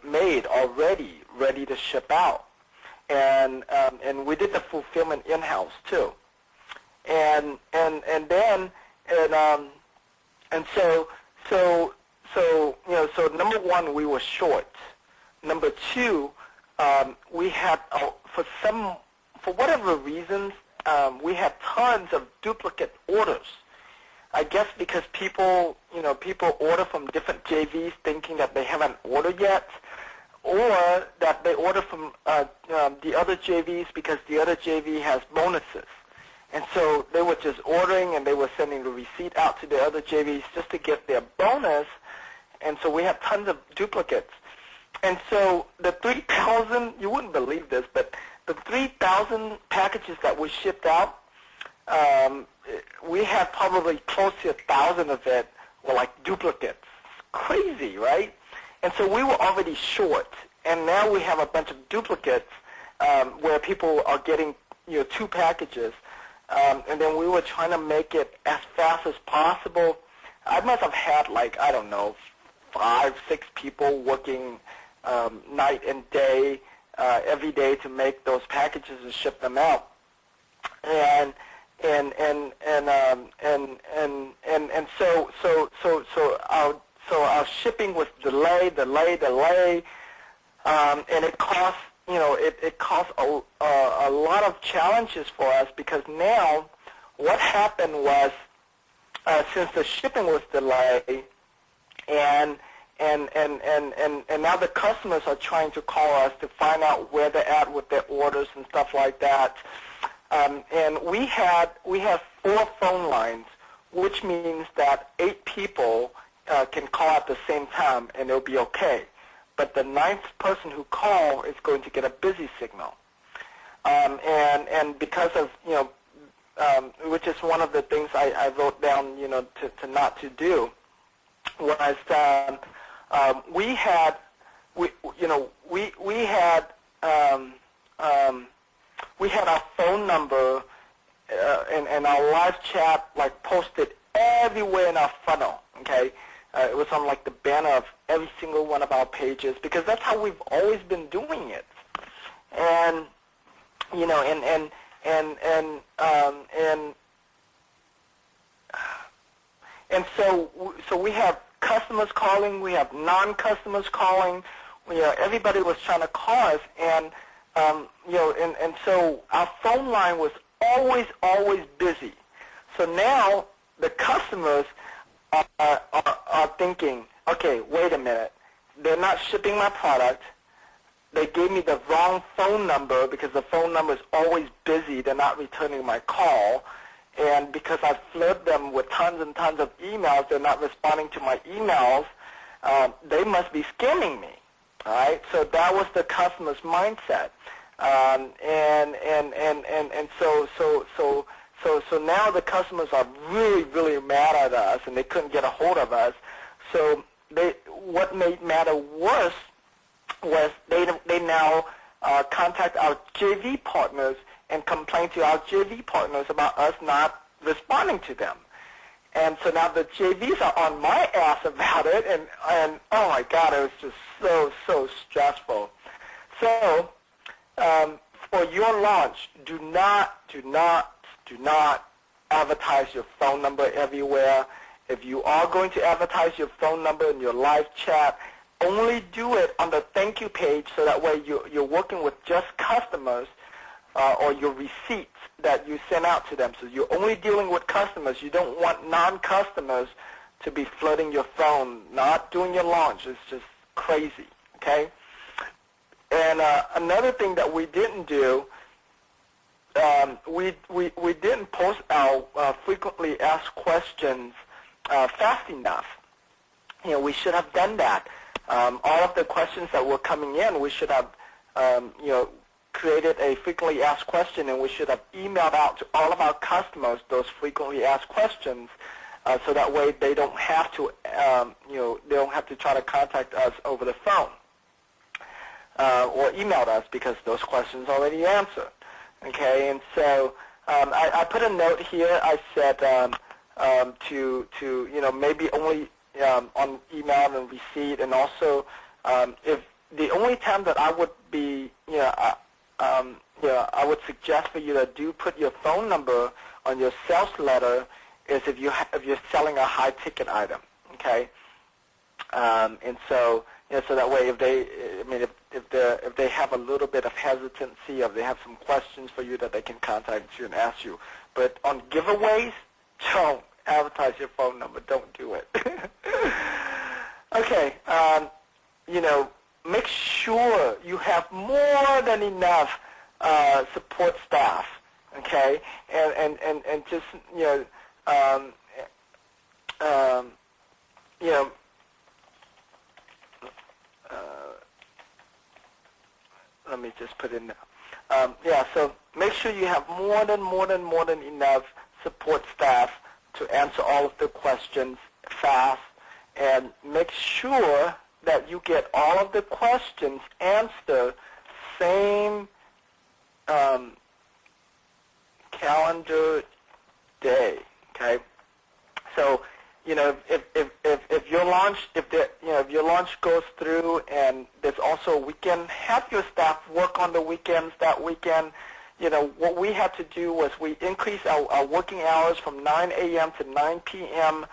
made already, ready to ship out, and we did the fulfillment in-house too, and so number one, we were short. Number two, we had for whatever reasons, we had tons of duplicate orders. I guess because people order from different JVs thinking that they haven't ordered yet, or that they order from the other JVs because the other JV has bonuses. And so they were just ordering, and they were sending the receipt out to the other JVs just to get their bonus, and so we had tons of duplicates. And so the 3,000, you wouldn't believe this, but the 3,000 packages that we shipped out, we had probably close to 1,000 of it were like duplicates, crazy, right? And so we were already short, and now we have a bunch of duplicates where people are getting 2 packages, and then we were trying to make it as fast as possible. I must have had I don't know, 5, 6 people working night and day every day to make those packages and ship them out, and our shipping was delayed, and it caused it caused a lot of challenges for us, because now what happened was since the shipping was delayed and now the customers are trying to call us to find out where they're at with their orders and stuff like that. And we have 4 phone lines, which means that 8 people can call at the same time, and it'll be okay. But the 9th person who calls is going to get a busy signal. And because of which is one of the things I wrote down to not to do, was we had our phone number and our live chat posted everywhere in our funnel. Okay, it was on the banner of every single one of our pages, because that's how we've always been doing it. And and so we have customers calling, we have non-customers calling. Everybody was trying to call us, and and so our phone line was always busy. So now the customers are thinking, okay, wait a minute, they're not shipping my product. They gave me the wrong phone number, because the phone number is always busy. They're not returning my call. And because I flooded them with tons and tons of emails, they're not responding to my emails. They must be scamming me. All right. So that was the customer's mindset. So now the customers are really mad at us, and they couldn't get a hold of us. So what made matter worse was they now contact our JV partners and complain to our JV partners about us not responding to them. And so now the JVs are on my ass about it, and oh my God, it was just so stressful. So for your launch, do not advertise your phone number everywhere. If you are going to advertise your phone number in your live chat, only do it on the thank you page, so that way you're working with just customers or your receipts that you send out to them. So you're only dealing with customers. You don't want non-customers to be flooding your phone, not doing your launch. It's just crazy, okay? And another thing that we didn't do, we didn't post our frequently asked questions fast enough. We should have done that. All of the questions that were coming in, we should have, created a frequently asked question, and we should have emailed out to all of our customers those frequently asked questions, so that way they don't have to, they don't have to try to contact us over the phone or email us, because those questions are already answered. Okay, and so I put a note here. I said to maybe only on email and receipt, and also if the only time that I would be I would suggest for you to do put your phone number on your sales letter is if you're selling a high ticket item. Okay, and so so that way if they have a little bit of hesitancy, or they have some questions for you, that they can contact you and ask you. But on giveaways, don't advertise your phone number. Don't do it. Okay, make sure you have more than enough support staff. Okay, and just let me just put in there. So make sure you have more than enough support staff to answer all of the questions fast and make sure that you get all of the questions answered same calendar day. Okay, so if your launch if your launch goes through and there's also a weekend, have your staff work on the weekends that weekend. What we had to do was we increased our working hours from 9 a.m. to 9 p.m.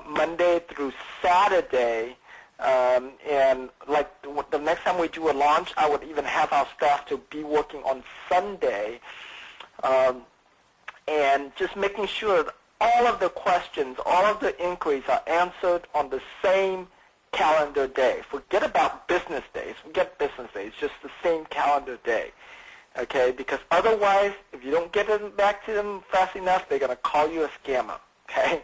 Monday through Saturday. And like the next time we do a launch, I would even have our staff to be working on Sunday. And just making sure that all of the questions, all of the inquiries are answered on the same calendar day. Forget about business days. Forget business days. Just the same calendar day. Okay? Because otherwise, if you don't get it back to them fast enough, they're going to call you a scammer. Okay?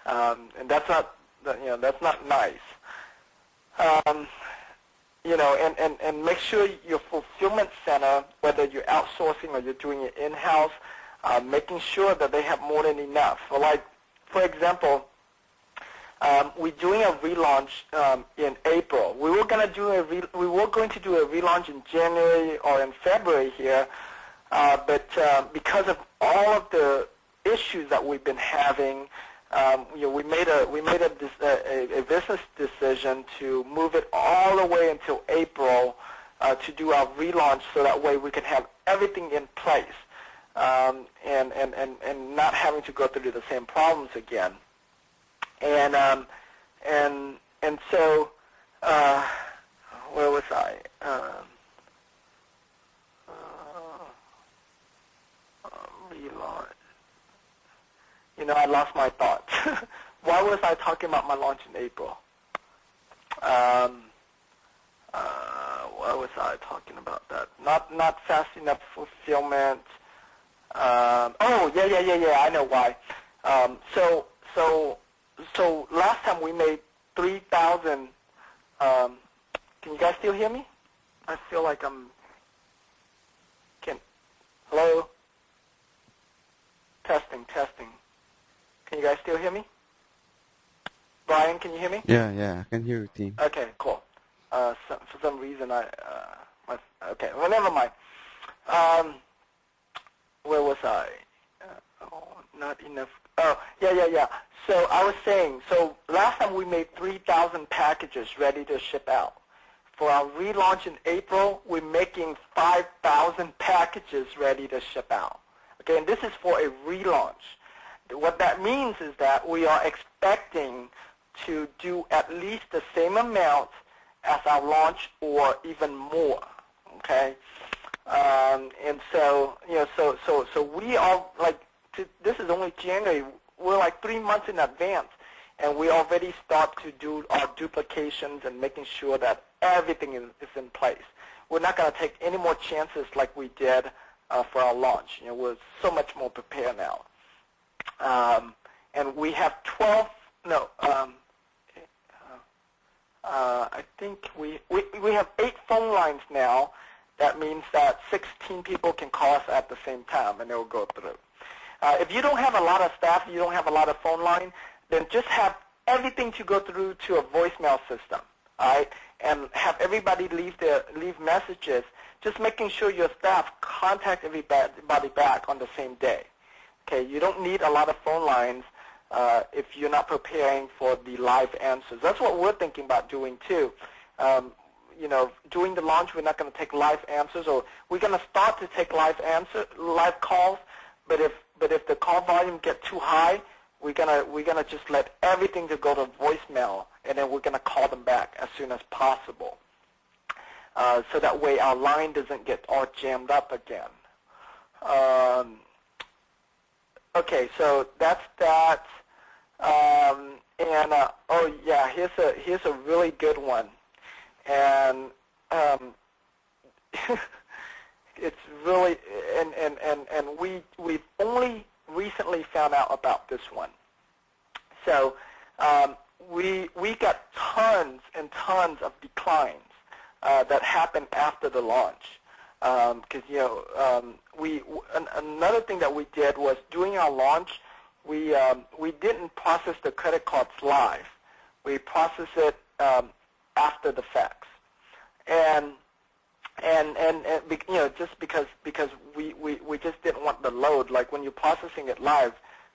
And that's not, that's not nice. And make sure your fulfillment center, whether you're outsourcing or you're doing it in-house, making sure that they have more than enough. So like, for example, we're doing a relaunch in April. We were going to do a relaunch in January or in February here, but because of all of the issues that we've been having, we made a business decision to move it all the way until April to do our relaunch, so that way we can have everything in place and not having to go through the same problems again. And so where was I? Relaunch. I lost my thoughts. Why was I talking about my launch in April? Why was I talking about that? Not fast enough fulfillment. Oh, yeah. I know why. So last time we made 3,000. Can you guys still hear me? I feel like hello? Testing. Can you guys still hear me? Brian, can you hear me? Yeah, I can hear you, team. Okay, cool. For some reason okay, well, never mind. Where was I? Not enough. Oh, yeah. So I was saying, so last time we made 3,000 packages ready to ship out. For our relaunch in April, we're making 5,000 packages ready to ship out. Okay, and this is for a relaunch. What that means is that we are expecting to do at least the same amount as our launch or even more. Okay, and so so we are like, this is only January. We're like 3 months in advance, and we already start to do our duplications and making sure that everything is in place. We're not going to take any more chances like we did for our launch. We're so much more prepared now. And we have 12, I think we have 8 phone lines now. That means that 16 people can call us at the same time, and it will go through. If you don't have a lot of staff, you don't have a lot of phone line, then just have everything to go through to a voicemail system, all right? And have everybody leave messages, just making sure your staff contact everybody back on the same day. Okay, you don't need a lot of phone lines if you're not preparing for the live answers. That's what we're thinking about doing too. During the launch, we're not going to take live answers, or we're going to start to take live calls. But if the call volume gets too high, we're gonna just let everything to go to voicemail, and then we're gonna call them back as soon as possible. So that way our line doesn't get all jammed up again. Okay, so that's that. Oh yeah, here's a really good one, and it's really and we've only recently found out about this one. So we got tons and tons of declines that happened after the launch. Because another thing that we did was during our launch, we didn't process the credit cards live. We process it after the facts, and just because we just didn't want the load. Like when you're processing it live,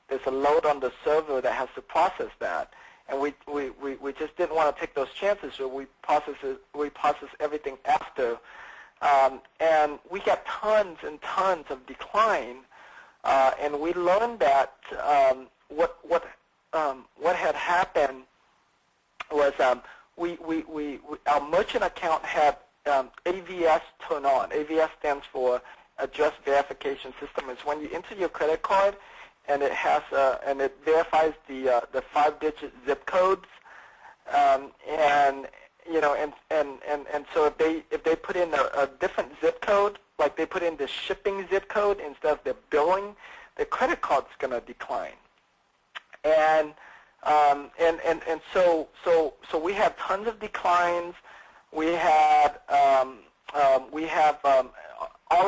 there's a load on the server that has to process that, and we just didn't want to take those chances. So we process everything after, and we got tons and tons of decline, and we learned that what had happened was our merchant account had AVS turn on. AVS stands for Address Verification System. It's when you enter your credit card, and it has and it verifies the 5-digit zip codes, and so if they put in a different zip code, like they put in the shipping zip code instead of the billing, the credit card's going to decline. And so we have tons of declines. We had all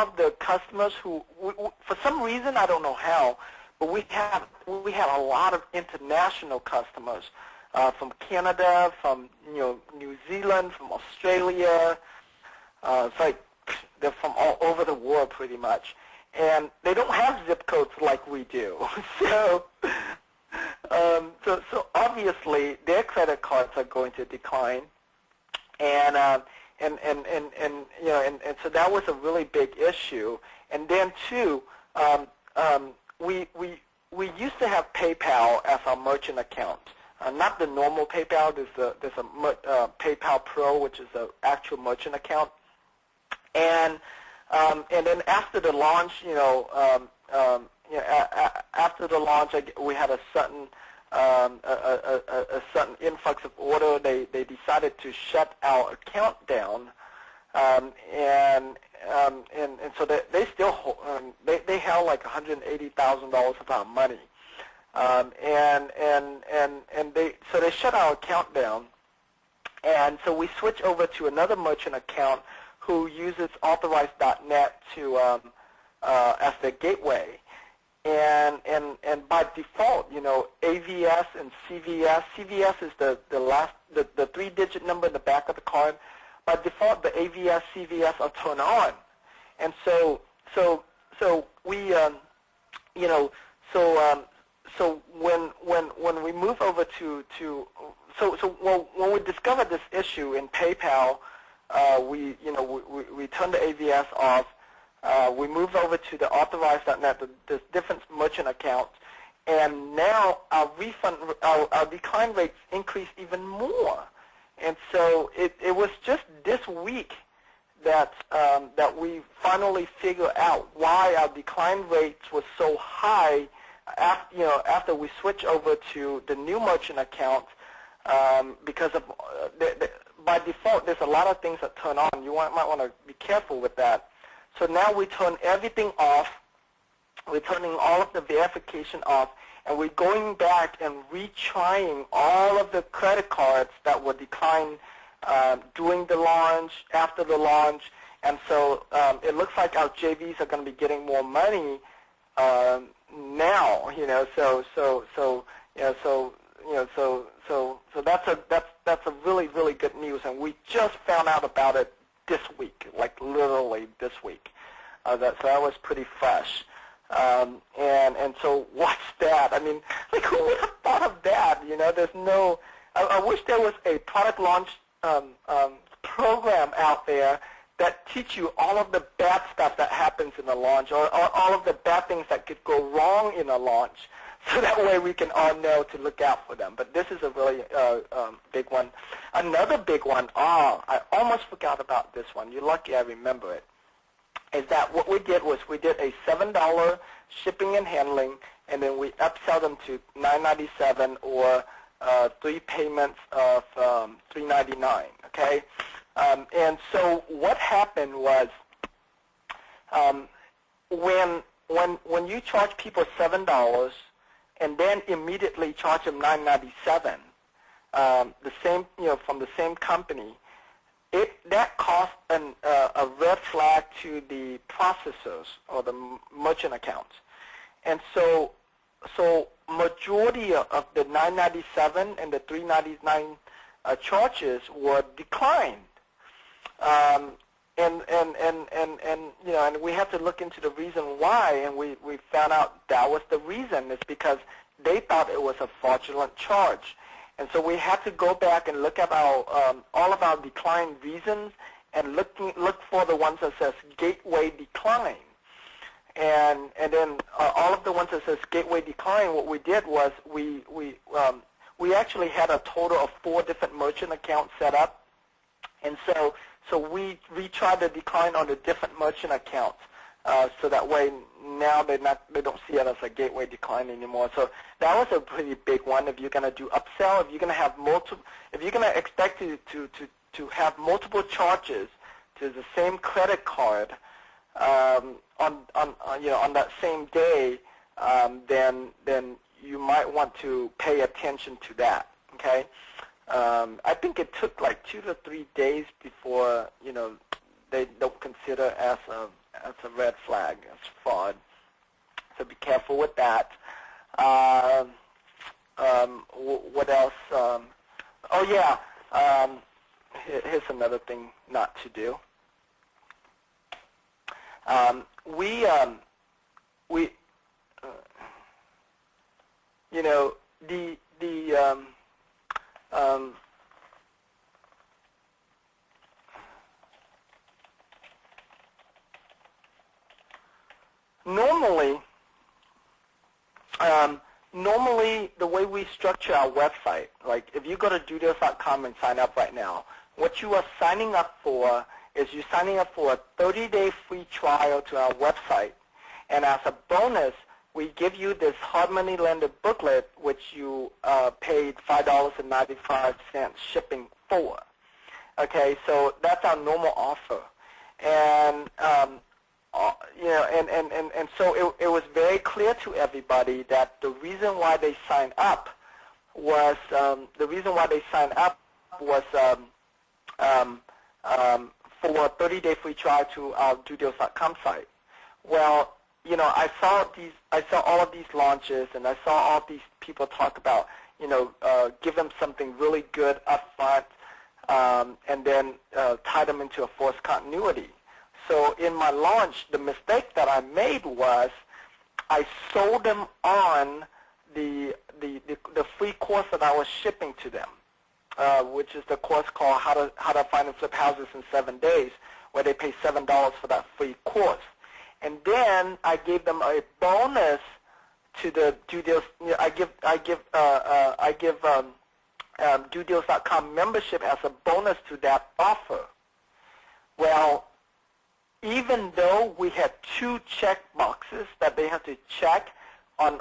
of the customers who, for some reason, I don't know how, but we had a lot of international customers from Canada, from New Zealand, from Australia. It's like they're from all over the world pretty much, and they don't have zip codes like we do. So obviously their credit cards are going to decline, and so that was a really big issue. And then too, we used to have PayPal as our merchant account, not the normal PayPal. There's a PayPal Pro, which is an actual merchant account, and then after the launch, after the launch, we had a certain influx of order. They decided to shut our account down, and so they still they held like $180,000 of our money, and they shut our account down, and so we switched over to another merchant account who uses Authorize.net to as their gateway. And by default, AVS and CVS. CVS is the 3-digit number in the back of the card. By default, the AVS, CVS are turned on, and so we when we move over when we discovered this issue in PayPal, we turned the AVS off. We moved over to the Authorize.net, the different merchant accounts, and now our decline rates increased even more. And so it was just this week that we finally figured out why our decline rates were so high after we switched over to the new merchant account, because of by default there's a lot of things that turn on. You might want to be careful with that. So now we turn everything off. We're turning all of the verification off, and we're going back and retrying all of the credit cards that were declined during the launch, after the launch, and so it looks like our JVs are going to be getting more money now. So that's a really good news, and we just found out about it this week, like literally this week. So that was pretty fresh. And so what's that? I mean, like who would have thought of that? There's no. I wish there was a product launch program out there that teach you all of the bad stuff that happens in a launch, or all of the bad things that could go wrong in a launch, so that way we can all know to look out for them. But this is a really big one. Another big one, I almost forgot about this one. You're lucky I remember it, is that what we did was we did a $7 shipping and handling, and then we upsell them to $9.97 or 3 payments of $3.99, okay? And so what happened was when you charge people $7 and then immediately charge them $9.97, the same, from the same company, that caused a red flag to the processors or the merchant accounts. And so so majority of the 997 and the 399 charges were declined. And we have to look into the reason why, and we found out that was the reason. It's because they thought it was a fraudulent charge. And so we had to go back and look at our all of our decline reasons and look for the ones that says gateway decline. And then all of the ones that says gateway decline, what we did was we actually had a total of 4 different merchant accounts set up. And so we tried to decline on the different merchant accounts, so that way now they don't see it as a gateway decline anymore. So that was a pretty big one. If you're going to do upsell, if you're going to have if you're going to expect to have multiple charges to the same credit card on that same day, then you might want to pay attention to that. Okay. I think it took like 2 to 3 days before they don't consider as a red flag, as fraud. So be careful with that. What else? Oh yeah, here's another thing not to do. Normally the way we structure our website, like if you go to dodeals.com and sign up right now, what you are signing up for is you're signing up for a 30-day free trial to our website. And as a bonus, we give you this hard money lender booklet, which you paid $5.95 shipping for. Okay, so that's our normal offer. And so it was very clear to everybody that the reason why they signed up was for a 30-day free trial to our dodeals.com site. Well, I saw all of these launches, and I saw all these people talk about, give them something really good up front, and then tie them into a forced continuity. So in my launch, the mistake that I made was I sold them on the free course that I was shipping to them, which is the course called How to Find and Flip Houses in 7 Days, where they pay $7 for that free course. And then I gave them a bonus to the DoDeals. I give dodeals.com membership as a bonus to that offer. Well, even though we had 2 check boxes that they had to check on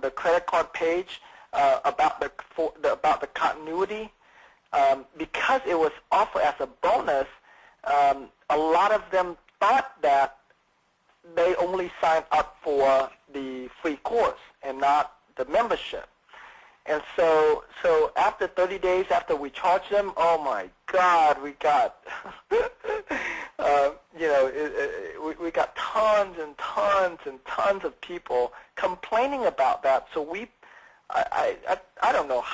the credit card page about the continuity, because it was offered as a bonus, a lot of them thought that they only signed up for the free course and not the membership. And so after 30 days after we charged them, oh my God, we got we got tons and tons and tons of people complaining about that. So I don't know,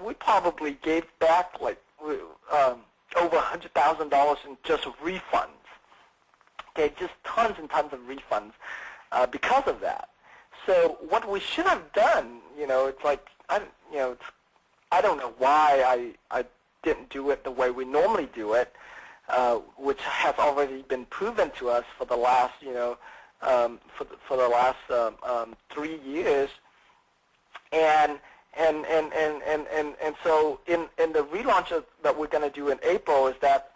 we probably gave back like over $100,000 in just refunds. Okay, just tons and tons of refunds because of that. So what we should have done, it's like I don't know why I didn't do it the way we normally do it, which has already been proven to us for the last for the last 3 years, and so in the relaunch that we're going to do in April is that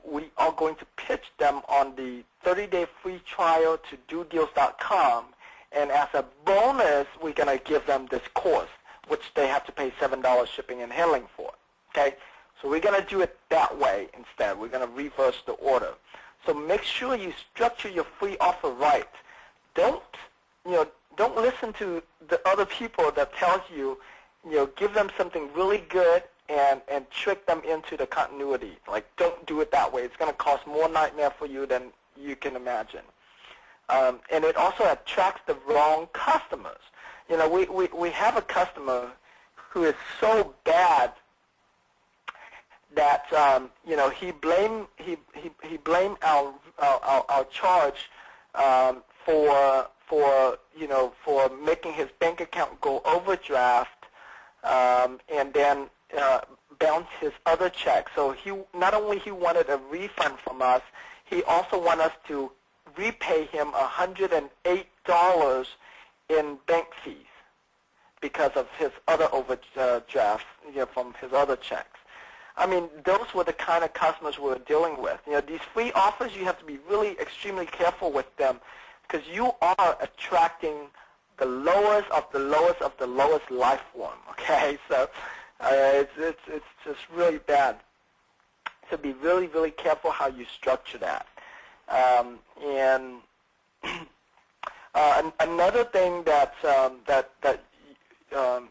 we are going to pitch them on the 30-day free trial to dodeals.com, and as a bonus, we're going to give them this course, which they have to pay $7 shipping and handling for. Okay, so we're going to do it that way instead. We're going to reverse the order. So make sure you structure your free offer right. Don't listen to the other people that tells you, give them something really good and trick them into the continuity. Like, don't do it that way. It's going to cause more nightmare for you than you can imagine. and it also attracts the wrong customers. You know, we have a customer who is so bad that you know, he blamed our charge for you know, for making his bank account go overdraft, and then bounce his other check. So he not only he wanted a refund from us, he also wanted us to repay him $108 in bank fees because of his other overdrafts, you know, from his other checks. I mean, those were the kind of customers we were dealing with. You know, these free offers, you have to be really extremely careful with them because you are attracting the lowest of the lowest of the lowest life form. Okay, so it's just really bad. So be really, really careful how you structure that. And another thing that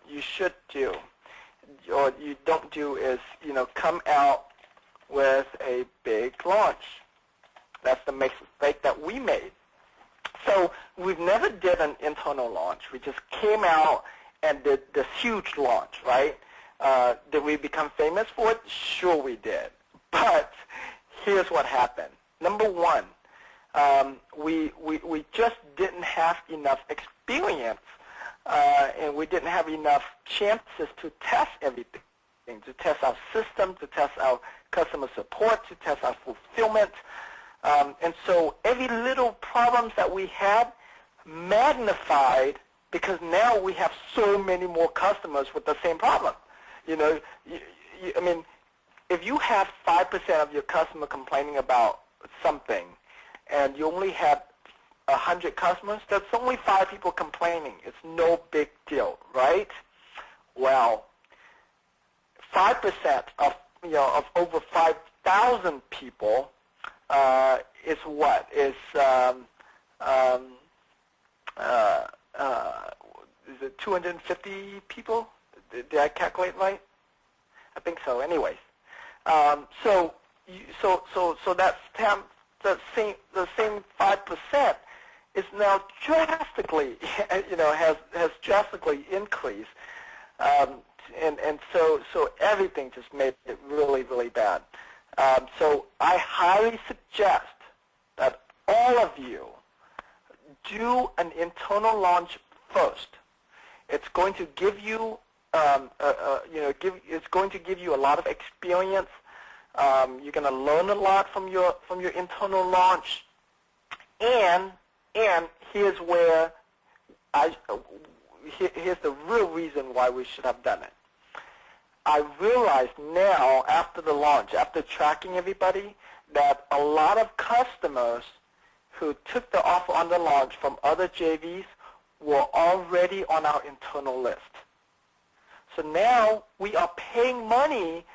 you should do, or you don't do, is, you know, come out with a big launch. That's the mistake that we made. So we've never did an internal launch. We just came out and did this huge launch, right? Did we become famous for it? Sure we did. But here's what happened. Number one, we just didn't have enough experience, and we didn't have enough chances to test everything, to test our system, to test our customer support, to test our fulfillment. And so every little problems that we had magnified because now we have so many more customers with the same problem. You know, I mean, if you have 5% of your customer complaining about something and you only have 100 customers, that's only 5 people complaining. It's no big deal, right? Well, 5% of, you know, of over 5,000 people is what? Is it 250 people? Did I calculate right? I think so. Anyways, so that's the same 5% is now drastically, you know, has drastically increased, and so everything just made it really, really bad. So I highly suggest that all of you do an internal launch first. It's going to give you, it's going to give you a lot of experience. You're going to learn a lot from your internal launch, and here's where here's the real reason why we should have done it. I realize now, after the launch, after tracking everybody, that a lot of customers who took the offer on the launch from other JVs were already on our internal list. So now we are paying money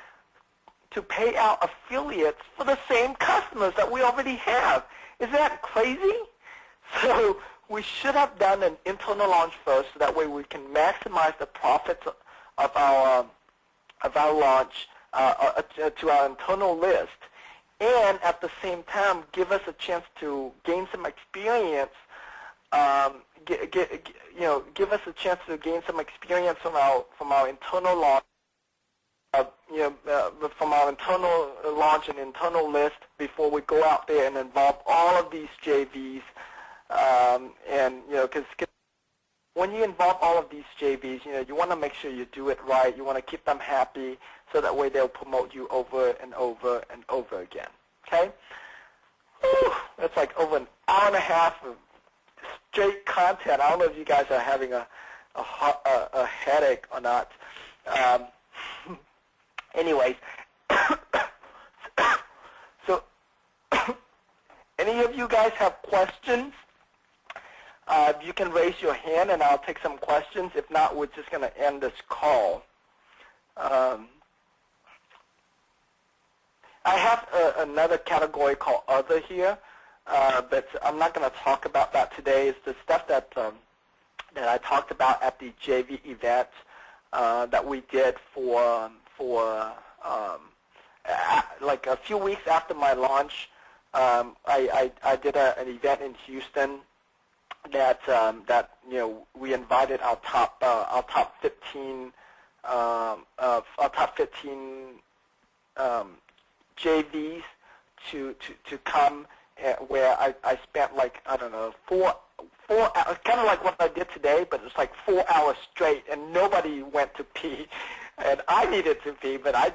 to pay our affiliates for the same customers that we already have. Is that crazy? So we should have done an internal launch first, so that way we can maximize the profits of our launch to our internal list, and at the same time give us a chance to gain some experience. Give us a chance to gain some experience from our internal launch. From our internal launch and internal list before we go out there and involve all of these JVs, and because when you involve all of these JVs, you want to make sure you do it right. You want to keep them happy, so that way they'll promote you over and over and over again. Okay? Whew, that's like over an hour and a half of straight content. I don't know if you guys are having a headache or not. Anyways, so any of you guys have questions? You can raise your hand and I'll take some questions. If not, we're just going to end this call. I have another category called Other here, but I'm not going to talk about that today. It's the stuff that I talked about at the JV event that we did for like a few weeks after my launch. I did an event in Houston, that we invited our top 15 JVs to come, where I spent like, I don't know, 4 hours, kind of like what I did today, but it's like 4 hours straight, and nobody went to pee. And I needed to pee, but I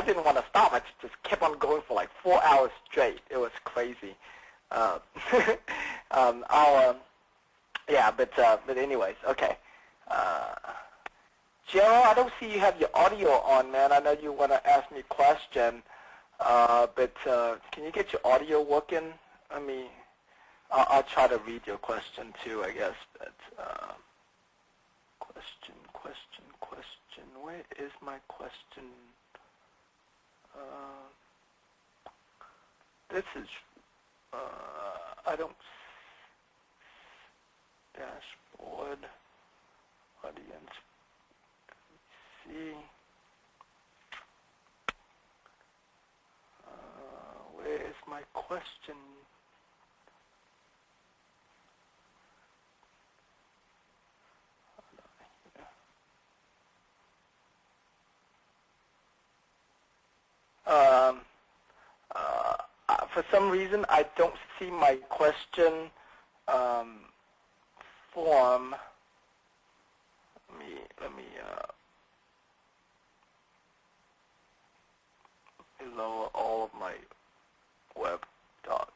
didn't want to stop. I just kept on going for like 4 hours straight. It was crazy. But anyways, okay. Joe, I don't see you have your audio on, man. I know you want to ask me a question, but can you get your audio working? I'll try to read your question too, I guess. But question. Where is my question? This is I don't dashboard audience. See. Where is my question? For some reason, I don't see my question form. Let me lower all of my web doc.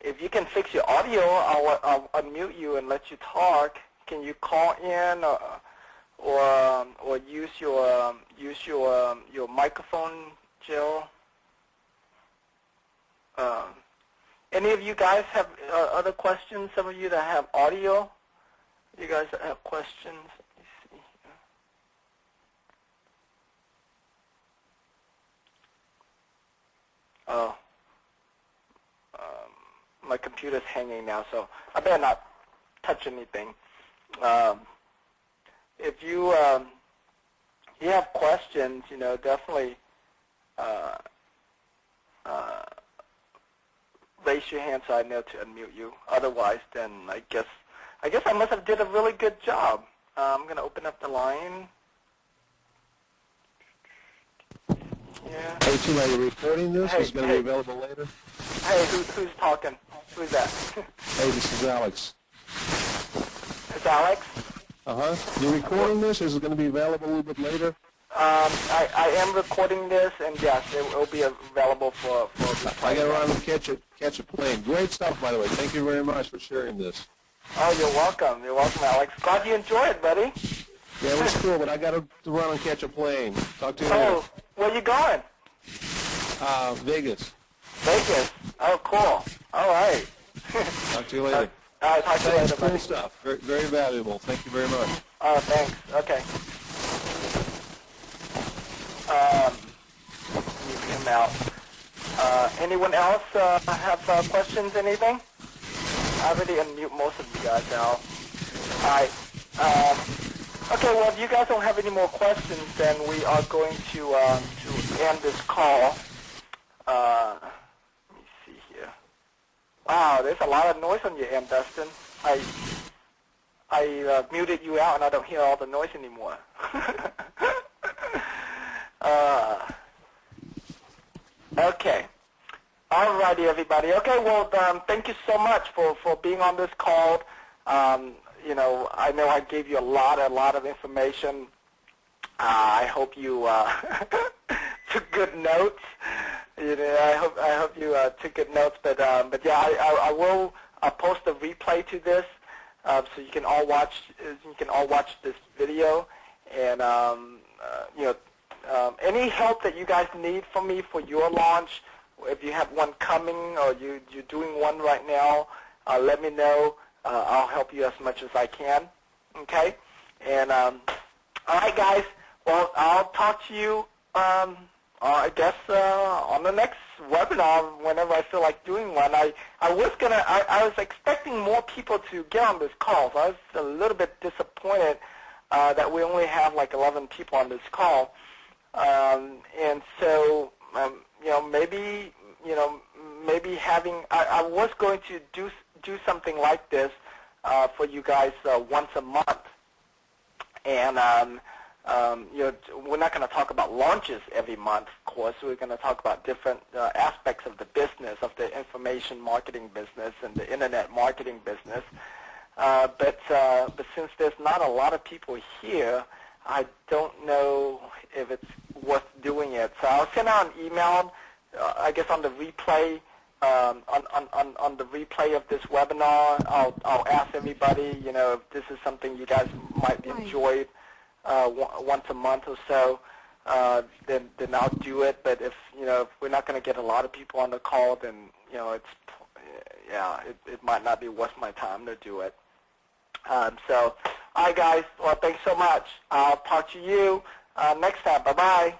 If you can fix your audio, I'll unmute you and let you talk. Can you call in or use your microphone, Jill? Any of you guys have other questions? Some of you that have audio, you guys that have questions? Let me see. Oh, my computer's hanging now, so I better not touch anything. If you have questions, definitely raise your hand so I know to unmute you. Otherwise, then I guess I must have did a really good job. I'm going to open up the line. Yeah. Hey, Tim, are you recording this? It's going to be available later? Hey, who's talking? Who's that? Hey, this is Alex. It's Alex? Uh-huh. You recording this? Is it going to be available a little bit later? I am recording this, and yes, it will be available for I got around to catch a plane. Great stuff, by the way. Thank you very much for sharing this. Oh, you're welcome. You're welcome, Alex. Glad you enjoyed it, buddy. Yeah, it was cool, but I got to run and catch a plane. Talk to you later. Oh, where you going? Vegas. Vegas. Oh, cool. All right. Talk to you later. All right, talk to you later, buddy. Cool stuff. Very, very valuable. Thank you very much. Oh, thanks. Okay. Mute him out. Anyone else have questions, anything? I already unmute most of you guys now. All right. Okay, well, if you guys don't have any more questions, then we are going to end this call. Let me see here. Wow, there's a lot of noise on your end, Dustin. I muted you out, and I don't hear all the noise anymore. Okay. All righty, everybody. Okay, well, thank you so much for being on this call. I know I gave you a lot of information. I hope you took good notes. I hope you took good notes. But yeah, I will post a replay to this, so you can all watch. This video, and any help that you guys need from me for your launch. If you have one coming or you're doing one right now, let me know. I'll help you as much as I can. Okay? And all right, guys. Well, I'll talk to you, I guess, on the next webinar whenever I feel like doing one. I was expecting more people to get on this call, so I was a little bit disappointed that we only have like 11 people on this call. And so, maybe having, I was going to do do something like this for you guys once a month. And we're not going to talk about launches every month, of course. We're going to talk about different aspects of the business, of the information marketing business and the internet marketing business. But since there's not a lot of people here, I don't know if it's worth doing it. So I'll send out an email, I guess, on the replay. On the replay of this webinar, I'll ask everybody, if this is something you guys might enjoy once a month or so, then I'll do it. But if we're not going to get a lot of people on the call, then it might not be worth my time to do it. So, all right, guys. Well, thanks so much. I'll talk to you next time. Bye-bye.